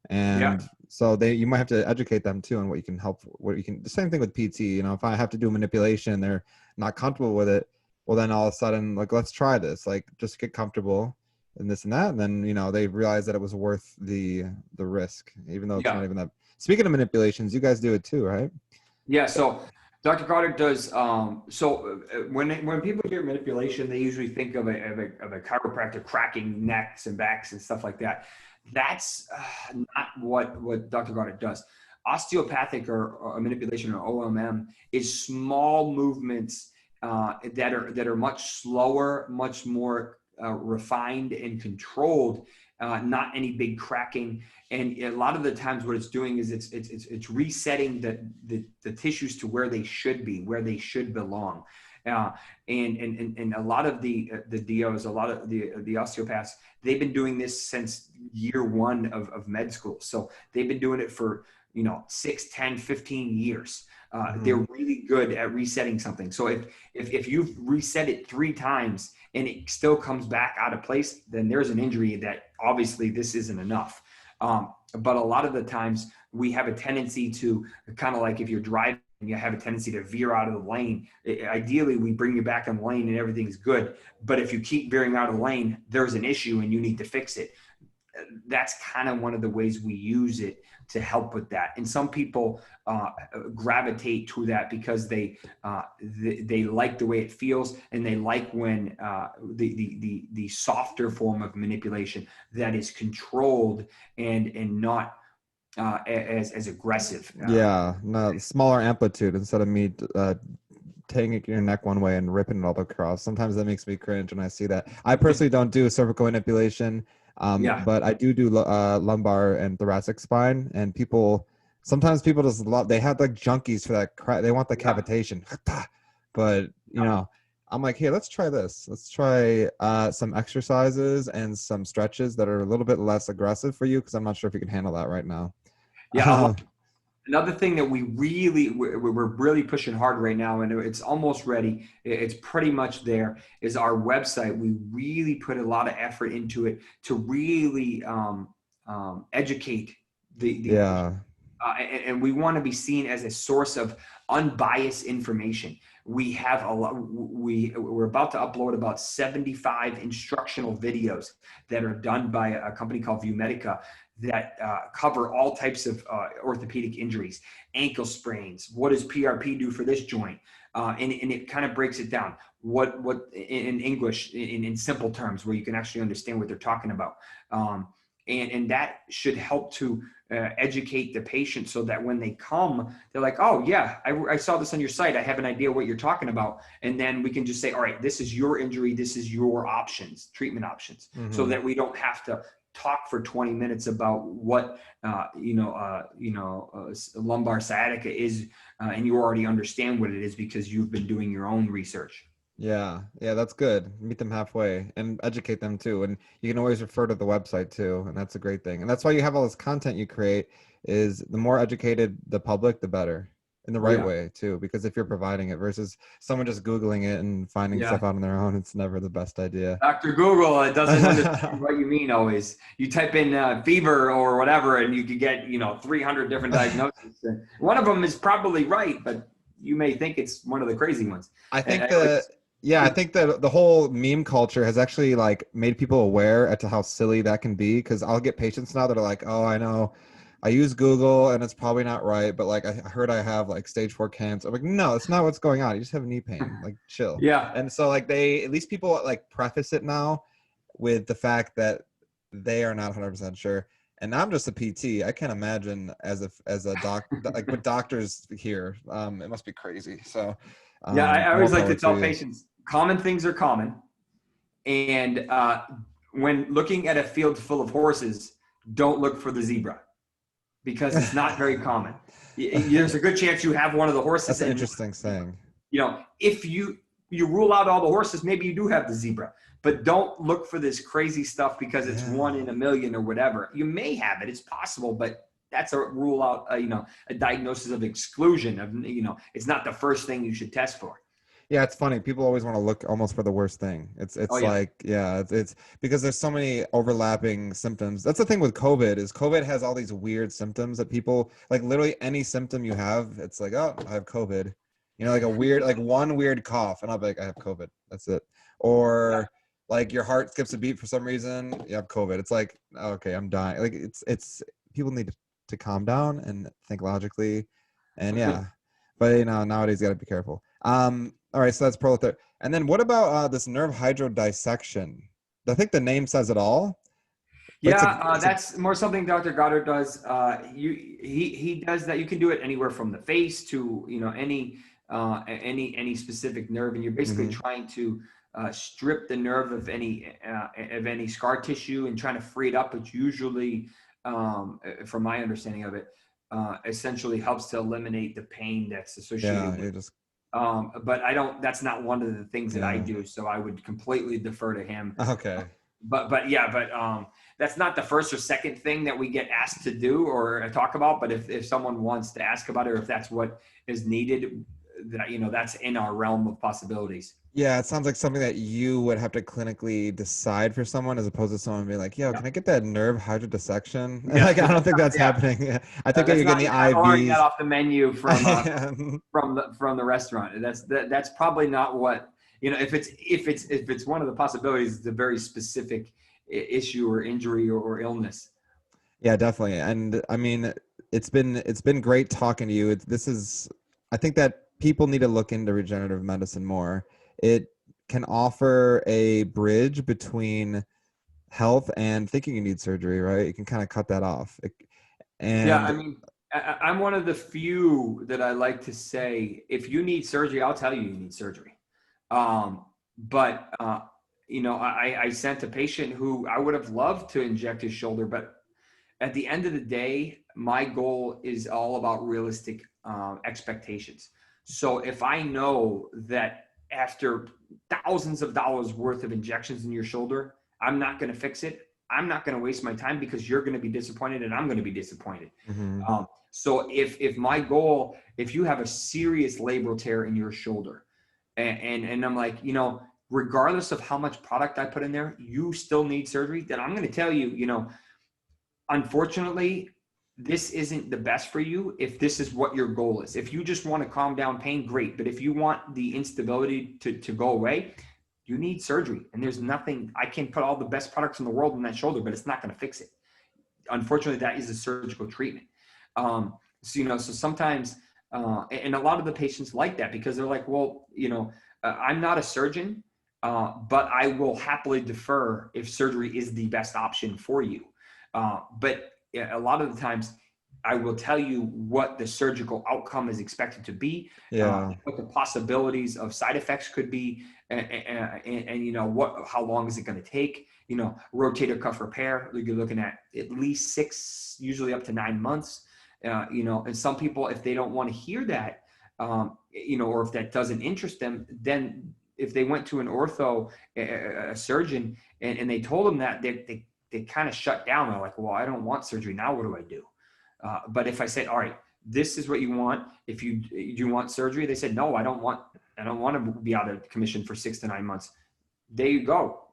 And so you might have to educate them too on what you can help, the same thing with PT. If I have to do manipulation, they're not comfortable with it. Well, then all of a sudden, like, let's try this, like, just get comfortable and this and that. And then, they realize that it was worth the risk, even though it's not even that. Speaking of manipulations, you guys do it too, right? Yeah. So Dr. Goddard does. When people hear manipulation, they usually think of a chiropractor cracking necks and backs and stuff like that. That's not what Dr. Goddard does. Osteopathic or manipulation, or OMM, is small movements that are much slower, much more refined and controlled. Not any big cracking. And a lot of the times what it's doing is it's resetting the tissues to where they should be, where they should belong. And a lot of the DOs, a lot of the osteopaths, they've been doing this since year 1 of med school. So they've been doing it for 6, 10, 15 years. They're really good at resetting something. So if you've reset it 3 times and it still comes back out of place, then there's an injury that obviously this isn't enough. But a lot of the times we have a tendency to, kind of like if you're driving, you have a tendency to veer out of the lane. Ideally, we bring you back in the lane and everything's good. But if you keep veering out of the lane, there's an issue and you need to fix it. That's kind of one of the ways we use it to help with that. And some people gravitate to that because they like the way it feels, and they like when the softer form of manipulation that is controlled and not as aggressive. No, smaller amplitude instead of me taking your neck one way and ripping it all across. Sometimes that makes me cringe when I see that. I personally don't do cervical manipulation. But I do lumbar and thoracic spine, and sometimes people just they have like junkies for that. They want the cavitation, but I'm like, hey, let's try this. Let's try some exercises and some stretches that are a little bit less aggressive for you, because I'm not sure if you can handle that right now. Another thing that we're really pushing hard right now, and it's almost ready, it's pretty much there, is our website. We really put a lot of effort into it to really educate and we want to be seen as a source of unbiased information. We have we're about to upload about 75 instructional videos that are done by a company called ViewMedica that cover all types of orthopedic injuries, ankle sprains. What does PRP do for this joint? And it kind of breaks it down. What in English, in simple terms, where you can actually understand what they're talking about. And that should help to educate the patient so that when they come, they're like, oh yeah, I saw this on your site. I have an idea what you're talking about. And then we can just say, all right, this is your injury. This is your options, treatment options, so that we don't have to talk for 20 minutes about what, lumbar sciatica is. And you already understand what it is because you've been doing your own research. Yeah, that's good. Meet them halfway and educate them too. And you can always refer to the website too, and that's a great thing. And that's why you have all this content you create, is the more educated the public, the better, in the right way too. Because if you're providing it versus someone just Googling it and finding stuff out on their own, it's never the best idea. Dr. Google, it doesn't understand what you mean always. You type in fever or whatever, and you could get 300 different diagnoses. One of them is probably right, but you may think it's one of the crazy ones. I think I think that the whole meme culture has actually like made people aware as to how silly that can be. Because I'll get patients now that are like, oh, I know I use Google and it's probably not right, but like I heard I have like stage 4 cancer. I'm like, no, it's not what's going on. You just have knee pain. Like, chill. Yeah. And so like at least people like preface it now with the fact that they are not 100% sure. And I'm just a PT. I can't imagine as a doctor, like what doctors hear. It must be crazy. So I always like to tell patients, common things are common. And when looking at a field full of horses, don't look for the zebra, because it's not very common. There's a good chance you have one of the horses. That's an interesting saying. If you rule out all the horses, maybe you do have the zebra. But don't look for this crazy stuff because it's 1 in a million or whatever. You may have it. It's possible, but that's a rule out, a diagnosis of exclusion of, it's not the first thing you should test for. Yeah, it's funny. People always want to look almost for the worst thing. It's because there's so many overlapping symptoms. That's the thing with COVID, is COVID has all these weird symptoms that people, like literally any symptom you have, it's like, oh, I have COVID. Like a weird, like one weird cough, and I'll be like, I have COVID. That's it. Or like your heart skips a beat for some reason, you have COVID. It's like, okay, I'm dying. Like it's people need to calm down and think logically, and but nowadays you got to be careful. All right, so that's Prolotherapy. And then what about this nerve hydrodissection? I think the name says it all. That's more something Dr. Goddard does. He does that. You can do it anywhere from the face to any specific nerve, and you're basically trying to strip the nerve of any scar tissue and trying to free it up, which usually, from my understanding of it, essentially helps to eliminate the pain that's associated with it. But that's not one of the things that I do. So I would completely defer to him. Okay. But that's not the first or second thing that we get asked to do or talk about. But if someone wants to ask about it, or if that's what is needed, that's in our realm of possibilities. Yeah, it sounds like something that you would have to clinically decide for someone, as opposed to someone being like, can I get that nerve hydrodissection? Like, I don't think that's happening. I think that you're getting the IVs. Ordering that off the menu from the restaurant. That's probably not what, if it's one of the possibilities, it's a very specific issue or injury or illness. Yeah, definitely. And I mean, it's been great talking to you. I think that people need to look into regenerative medicine more. It can offer a bridge between health and thinking you need surgery, right? You can kind of cut that off. I'm one of the few that I like to say, if you need surgery, I'll tell you need surgery. I sent a patient who I would have loved to inject his shoulder, but at the end of the day, my goal is all about realistic expectations. So if I know that after thousands of dollars worth of injections in your shoulder, I'm not going to fix it, I'm not going to waste my time, because you're going to be disappointed and I'm going to be disappointed. So if my goal, if you have a serious labral tear in your shoulder, and I'm like, regardless of how much product I put in there, you still need surgery, then I'm going to tell you, unfortunately, this isn't the best for you if this is what your goal is. If you just want to calm down pain, great. But if you want the instability to go away, you need surgery. And there's nothing, I can put all the best products in the world on that shoulder, but it's not going to fix it. Unfortunately, that is a surgical treatment. So sometimes, and a lot of the patients like that, because they're like, well, I'm not a surgeon, but I will happily defer if surgery is the best option for you. But a lot of the times, I will tell you what the surgical outcome is expected to be, Yeah. what the possibilities of side effects could be, and you know how long is it going to take? You know, rotator cuff repair, you're looking at least 6, usually up to 9 months. You know, and some people, if they don't want to hear that, you know, or if that doesn't interest them, then if they went to an ortho, a surgeon, and they told them that, they kind of shut down. They're like, well, I don't want surgery. Now what do I do? But if I said, all right, this is what you want. If you want surgery, they said, no, I don't want to be out of commission for 6 to 9 months. There you go.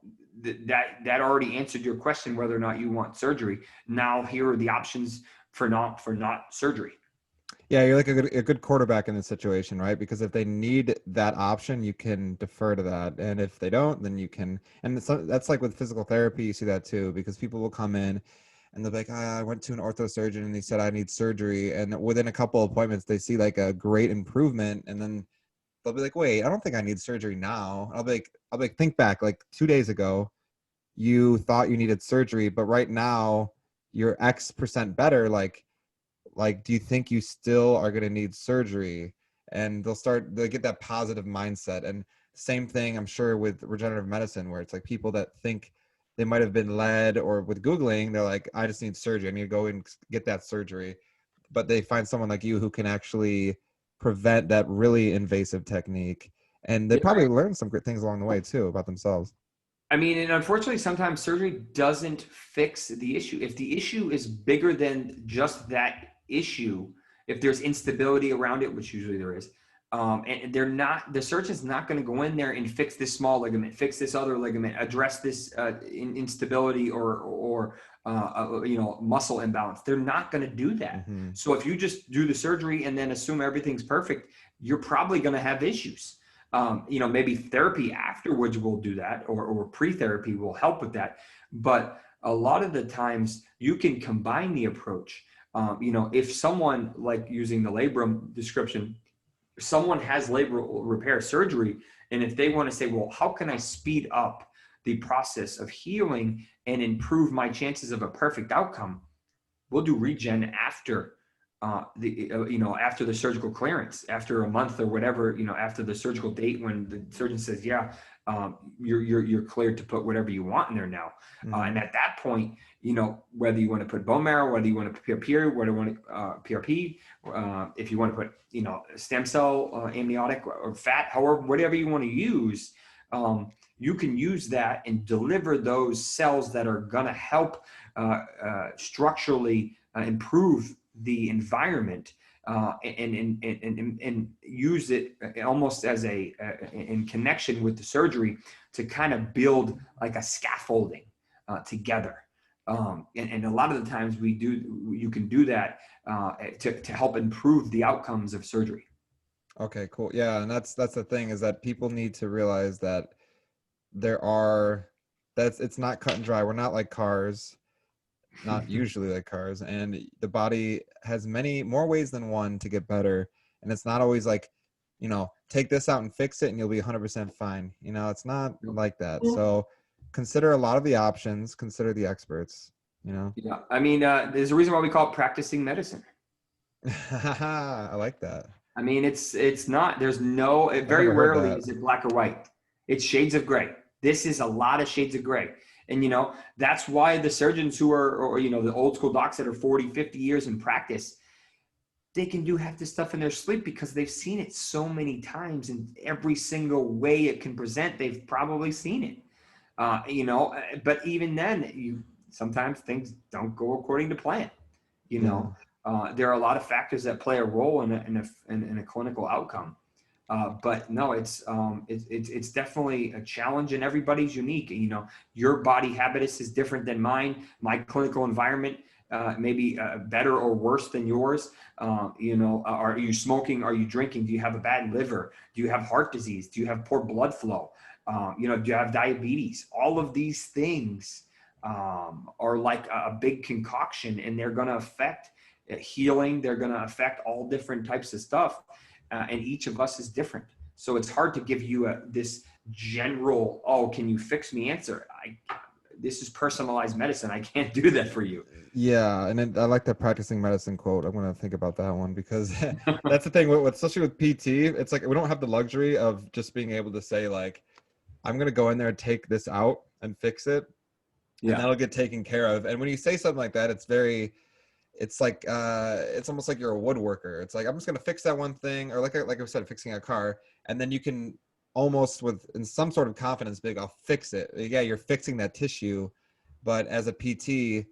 That already answered your question, whether or not you want surgery. Now here are the options for not surgery. Yeah, you're like a good quarterback in this situation, right? Because if they need that option, you can defer to that. And if they don't, then you can. And that's like with physical therapy, you see that too, because people will come in and they'll be like, I went to an ortho surgeon and he said I need surgery. And within a couple of appointments, they see like a great improvement. And then they'll be like, wait, I don't think I need surgery now. I'll be like, think back, like 2 days ago, you thought you needed surgery, but right now you're X% better. Like, do you think you still are going to need surgery? And they'll get that positive mindset. And same thing, I'm sure, with regenerative medicine, where it's like people that think they might have been led, or with Googling, they're like, I just need surgery. I need to go and get that surgery. But they find someone like you who can actually prevent that really invasive technique. And they probably learn some great things along the way too about themselves. I mean, and unfortunately, sometimes surgery doesn't fix the issue. If the issue is bigger than just that issue, if there's instability around it, which usually there is, and the surgeon's not going to go in there and fix this small ligament, fix this other ligament, address this instability or you know, muscle imbalance. They're not going to do that. Mm-hmm. So if you just do the surgery and then assume everything's perfect, you're probably going to have issues. You know, maybe therapy afterwards will do that, or pre-therapy will help with that. But a lot of the times you can combine the approach. You know, if someone, like using the labrum description, someone has labral repair surgery, and if they want to say, well, how can I speed up the process of healing and improve my chances of a perfect outcome? We'll do regen after you know, after the surgical clearance, after a month or whatever, you know, after the surgical date, when the surgeon says, yeah, you're cleared to put whatever you want in there now. Mm-hmm. And at that point, you know, whether you want to put bone marrow, whether you want to put PRP, whether you want to PRP, if you want to put, you know, stem cell, amniotic, or fat, however, whatever you want to use, you can use that and deliver those cells that are going to help structurally improve the environment, and use it almost as in connection with the surgery to kind of build like a scaffolding together. And a lot of the times you can do that to help improve the outcomes of surgery. Okay, cool. Yeah, and that's the thing, is that people need to realize that it's not cut and dry. We're not like cars. Not usually like cars, and the body has many more ways than one to get better, and it's not always like, you know, take this out and fix it and you'll be 100% fine. You know, it's not like that. So consider a lot of the options, consider the experts, you know. Yeah, I mean, there's a reason why we call it practicing medicine. I like that. I mean, it's not, there's no, very never heard rarely that. is it black or white. It's shades of gray. This is a lot of shades of gray. And, you know, that's why the surgeons who are, or, you know, the old school docs that are 40, 50 years in practice, they can do half this stuff in their sleep because they've seen it so many times, and every single way it can present, they've probably seen it. You know, but even then, sometimes things don't go according to plan. You know, there are a lot of factors that play a role in a clinical outcome. But no, it's definitely a challenge, and everybody's unique. You know, your body habitus is different than mine. My clinical environment may be better or worse than yours. You know, are you smoking? Are you drinking? Do you have a bad liver? Do you have heart disease? Do you have poor blood flow? You know, do you have diabetes? All of these things are like a big concoction, and they're going to affect healing. They're going to affect all different types of stuff. And each of us is different. So it's hard to give you this general, oh, can you fix me answer? this is personalized medicine. I can't do that for you. Yeah, and then I like that practicing medicine quote. I'm gonna think about that one because that's the thing with especially with PT. It's like we don't have the luxury of just being able to say like, I'm gonna go in there and take this out and fix it, and Yeah. that'll get taken care of. And when you say something like that, it's like it's almost like you're a woodworker. It's like I'm just gonna fix that one thing, or like I said, fixing a car, and then you can almost with in some sort of confidence, be like, I'll fix it. Yeah, you're fixing that tissue, but as a PT,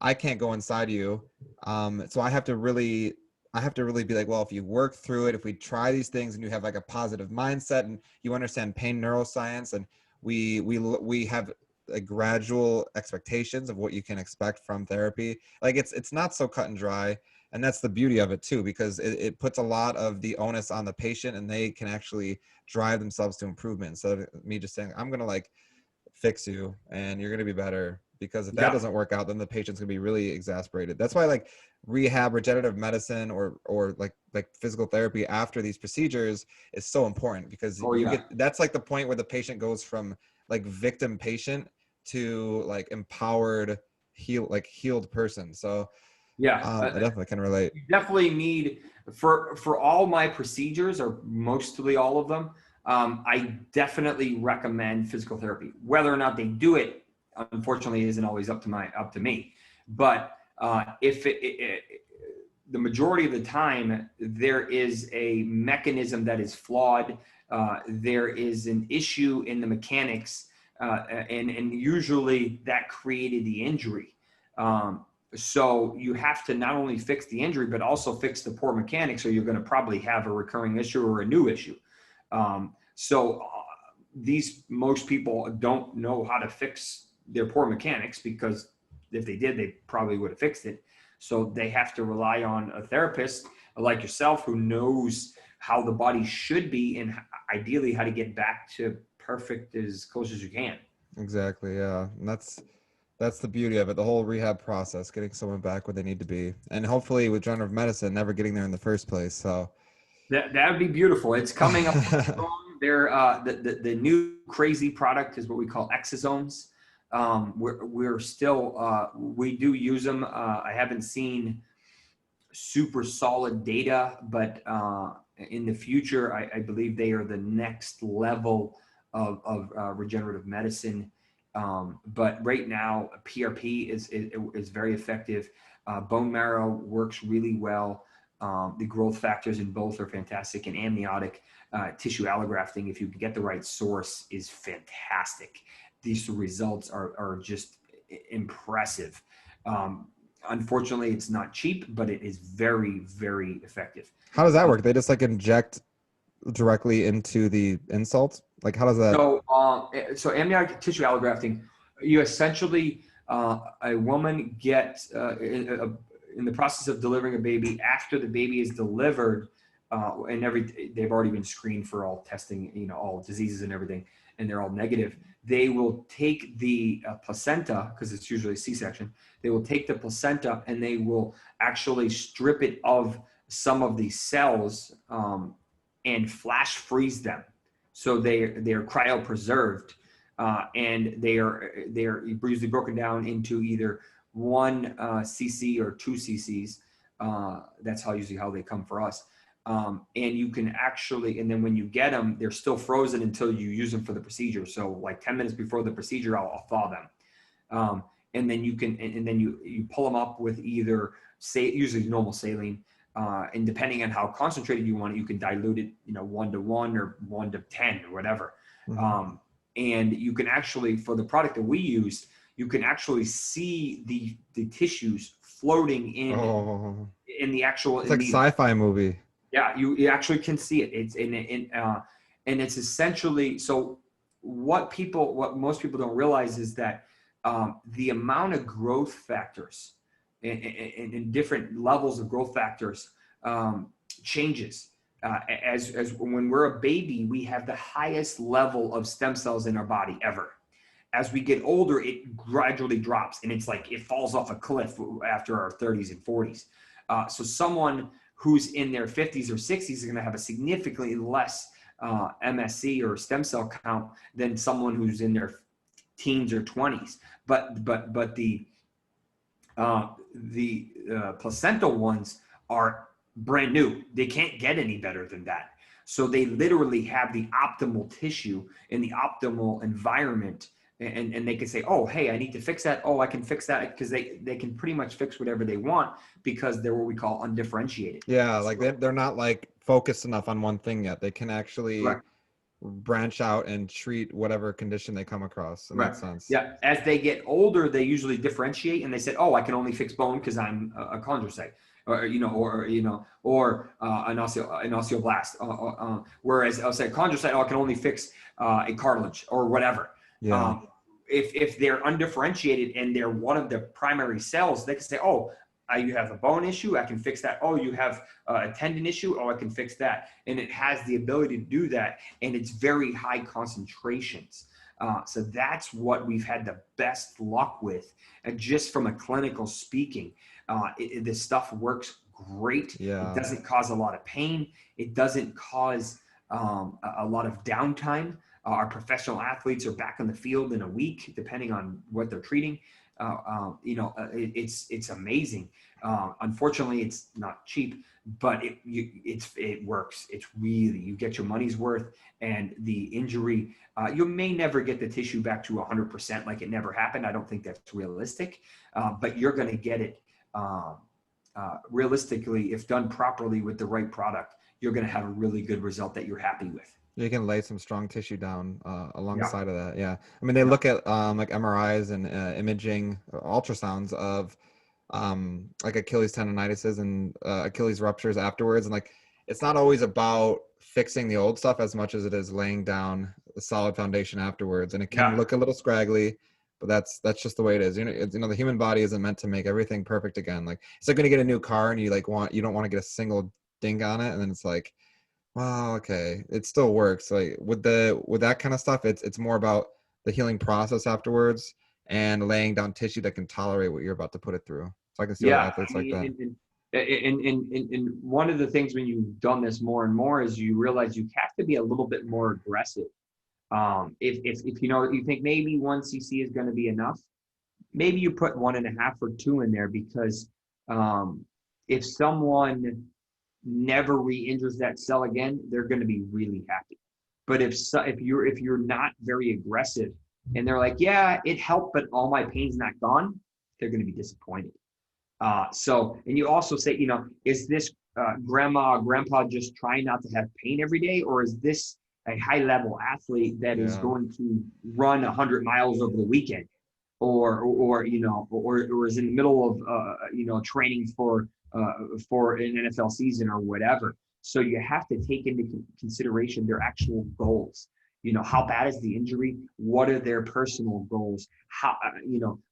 I can't go inside you. So I have to really be like, well, if you work through it, if we try these things and you have like a positive mindset and you understand pain neuroscience, and we have like gradual expectations of what you can expect from therapy. Like it's not so cut and dry. And that's the beauty of it too, because it puts a lot of the onus on the patient and they can actually drive themselves to improvement. So me just saying, I'm going to like fix you and you're going to be better, because if that Yeah. doesn't work out, then the patient's going to be really exasperated. That's why like rehab, regenerative medicine, or like physical therapy after these procedures is so important, because Oh, you yeah. get, that's like the point where the patient goes from like victim patient to like empowered healed person. So Yeah. I definitely can relate. You definitely need for all my procedures, or mostly all of them. I definitely recommend physical therapy. Whether or not they do it, unfortunately, isn't always up to me. But if the majority of the time there is a mechanism that is flawed, there is an issue in the mechanics, and usually that created the injury. So you have to not only fix the injury, but also fix the poor mechanics, or you're going to probably have a recurring issue or a new issue. So most people don't know how to fix their poor mechanics, because if they did, they probably would have fixed it. So they have to rely on a therapist like yourself who knows how the body should be and ideally how to get back to perfect as close as you can. Exactly. Yeah. And that's the beauty of it. The whole rehab process, getting someone back where they need to be. And hopefully with regenerative medicine, never getting there in the first place. So That would be beautiful. It's coming up strong. They're the new crazy product is what we call exosomes. We're still we do use them. I haven't seen super solid data, but in the future, I believe they are the next level of regenerative medicine. But right now, PRP is very effective. Bone marrow works really well. The growth factors in both are fantastic, and amniotic tissue allografting, if you get the right source, is fantastic. These results are just impressive. Unfortunately, it's not cheap, but it is very, very effective. how does that work? They just like inject directly into the insult? Like how does that? So amniotic tissue allografting, you essentially, a woman gets in the process of delivering a baby. After the baby is delivered, and they've already been screened for all testing, all diseases and everything, and they're all negative. They will take the placenta, because it's usually a C-section. They will take the placenta and they will actually strip it of some of the cells, and flash freeze them. So they're cryopreserved, and they're usually broken down into either 1 cc or 2 cc's. That's usually how they come for us. And you can actually, and then when you get them, they're still frozen until you use them for the procedure. So like 10 minutes before the procedure, I'll thaw them. And then you can, and then you pull them up with either usually normal saline. And depending on how concentrated you want it, you can dilute it, 1-to-1 or 1-to-10 or whatever. Mm-hmm. And you can actually, for the product that we use, you can actually see the tissues floating in the actual. It's like sci-fi movie. Yeah, you actually can see it. It's and it's essentially, so what most people don't realize is that the amount of growth factors and different levels of growth factors changes. As when we're a baby, we have the highest level of stem cells in our body ever. As we get older, it gradually drops, and it's like it falls off a cliff after our 30s and 40s. So someone who's in their 50s or 60s is going to have a significantly less MSC or stem cell count than someone who's in their teens or 20s. but the placental ones are brand new. They can't get any better than that. So they literally have the optimal tissue in the optimal environment, and they can say, oh, hey, I need to fix that. Oh, I can fix that, because they can pretty much fix whatever they want, because they're what we call undifferentiated. Yeah, like they're not like focused enough on one thing yet. They can actually Right. branch out and treat whatever condition they come across in Right. that sense. Yeah. As they get older, they usually differentiate, and they said, "Oh, I can only fix bone because I'm a chondrocyte, or an osteoblast." Whereas I'll say chondrocyte, oh, I can only fix a cartilage or whatever. Yeah. If they're undifferentiated and they're one of the primary cells, they can say, "Oh, you have a bone issue, I can fix that. Oh, you have a tendon issue, oh, I can fix that." And it has the ability to do that, and it's very high concentrations. So that's what we've had the best luck with. And just from a clinical speaking, this stuff works great. Yeah. It doesn't cause a lot of pain. It doesn't cause a lot of downtime. Our professional athletes are back on the field in a week, depending on what they're treating. It's amazing. Unfortunately, it's not cheap, but it works. It's really, you get your money's worth, and the injury, you may never get the tissue back to 100% like it never happened. I don't think that's realistic, but you're going to get it realistically, if done properly with the right product. You're going to have a really good result that you're happy with. You can lay some strong tissue down alongside of that. Yeah. I mean, they look at like MRIs and imaging, ultrasounds of like Achilles tendonitis and Achilles ruptures afterwards. And like, it's not always about fixing the old stuff as much as it is laying down a solid foundation afterwards. And it can look a little scraggly, but that's just the way it is. The human body isn't meant to make everything perfect again. Like, it's like going to get a new car and you don't want to get a single ding on it. And then it's like, well, okay, it still works. Like with that kind of stuff, it's more about the healing process afterwards and laying down tissue that can tolerate what you're about to put it through. So I can see athletes like that. And one of the things when you've done this more and more is you realize you have to be a little bit more aggressive. If you think maybe 1 cc is going to be enough, maybe you put 1.5 or 2 in there, because if someone never re-injures that cell again, they're going to be really happy. But if you're not very aggressive and they're like, yeah, it helped, but all my pain's not gone, they're going to be disappointed. And you also say, is this grandma or grandpa just trying not to have pain every day, or is this a high level athlete that is going to run 100 miles over the weekend, or is in the middle of training for an NFL season or whatever. So you have to take into consideration their actual goals. How bad is the injury? What are their personal goals? How,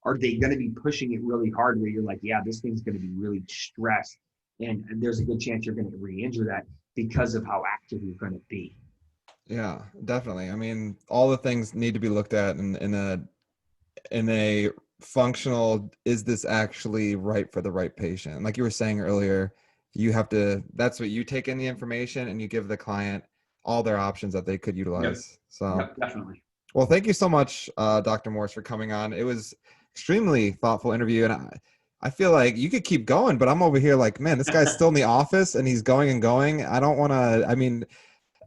are they going to be pushing it really hard where you're like, yeah, this thing's going to be really stressed, and there's a good chance you're going to re-injure that because of how active you're going to be. Yeah, definitely. I mean, all the things need to be looked at in a functional, is this actually right for the right patient? Like you were saying earlier, that's what you take in the information and you give the client all their options that they could utilize. Yep, definitely. Well, thank you so much, Dr. Morse, for coming on. It was extremely thoughtful interview, and I feel like you could keep going, but I'm over here like, man, this guy's still in the office and he's going and going. I don't want to, I mean,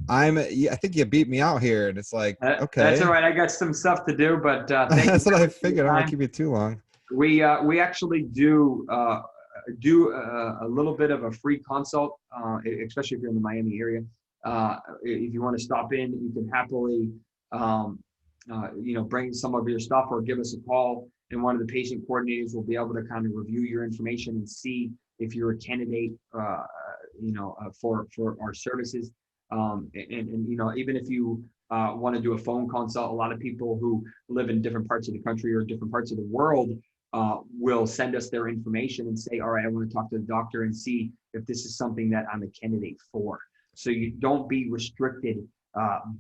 I think you beat me out here, and it's like, okay, that's all right. I got some stuff to do, but that's what I figured. I don't want to keep you too long. We actually do a little bit of a free consult, especially if you're in the Miami area. If you want to stop in, you can happily, bring some of your stuff or give us a call, and one of the patient coordinators will be able to kind of review your information and see if you're a candidate, for our services. Even if you want to do a phone consult, a lot of people who live in different parts of the country or different parts of the world will send us their information and say, all right, I want to talk to the doctor and see if this is something that I'm a candidate for. So you don't be restricted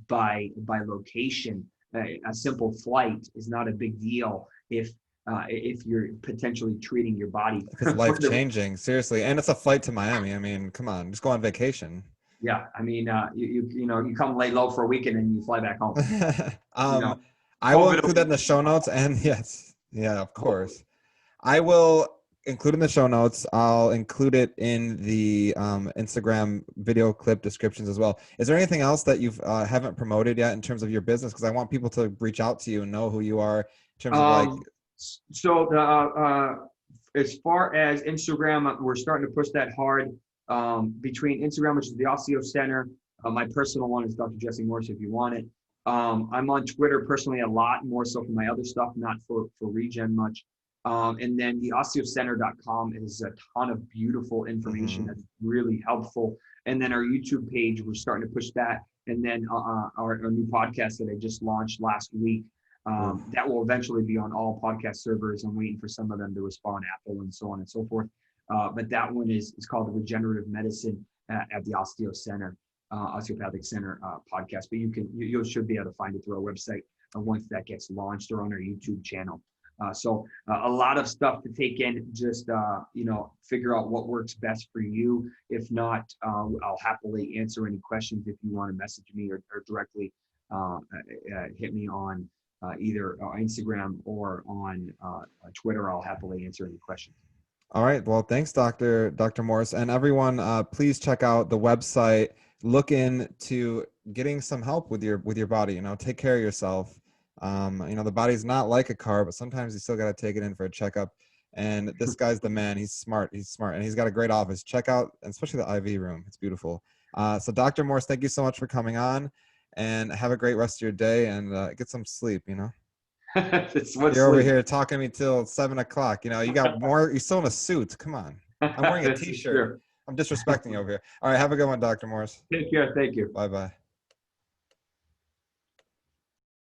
by location. A simple flight is not a big deal if you're potentially treating your body. It's life-changing, seriously. And it's a flight to Miami. I mean, come on, just go on vacation. Yeah, I mean, you come lay low for a weekend and you fly back home. I will include that in the show notes. And yes, Yeah, of course. I will include in the show notes. I'll include it in the Instagram video clip descriptions as well. Is there anything else that you haven't promoted yet in terms of your business? Because I want people to reach out to you and know who you are in terms of like. So as far as Instagram, we're starting to push that hard. Between Instagram, which is the Osteo Center, my personal one is Dr. Jesse Morse if you want it. I'm on Twitter personally a lot, more so for my other stuff, not for Regen much. And then the osteocenter.com is a ton of beautiful information that's really helpful. And then our YouTube page, we're starting to push that. And then our new podcast that I just launched last week, that will eventually be on all podcast servers. I'm waiting for some of them to respond, Apple and so on and so forth. But that one is called the Regenerative Medicine at the Osteo Center, Osteopathic Center podcast. But you should be able to find it through our website once that gets launched, or on our YouTube channel. So a lot of stuff to take in. Just figure out what works best for you. If not, I'll happily answer any questions if you want to message me or directly hit me on either Instagram or on Twitter. I'll happily answer any questions. All right. Well, thanks, Dr. Morse, and everyone. Please check out the website. Look into getting some help with your body. Take care of yourself. The body's not like a car, but sometimes you still got to take it in for a checkup. And this guy's the man. He's smart, and he's got a great office. Check out, especially the IV room. It's beautiful. So Dr. Morse, thank you so much for coming on, and have a great rest of your day, and get some sleep. You're over here talking to me till 7 o'clock. You got more. You're still in a suit. Come on. I'm wearing a t-shirt. I'm disrespecting you over here. All right. Have a good one, Dr. Morse. Take care. Thank you. Bye-bye.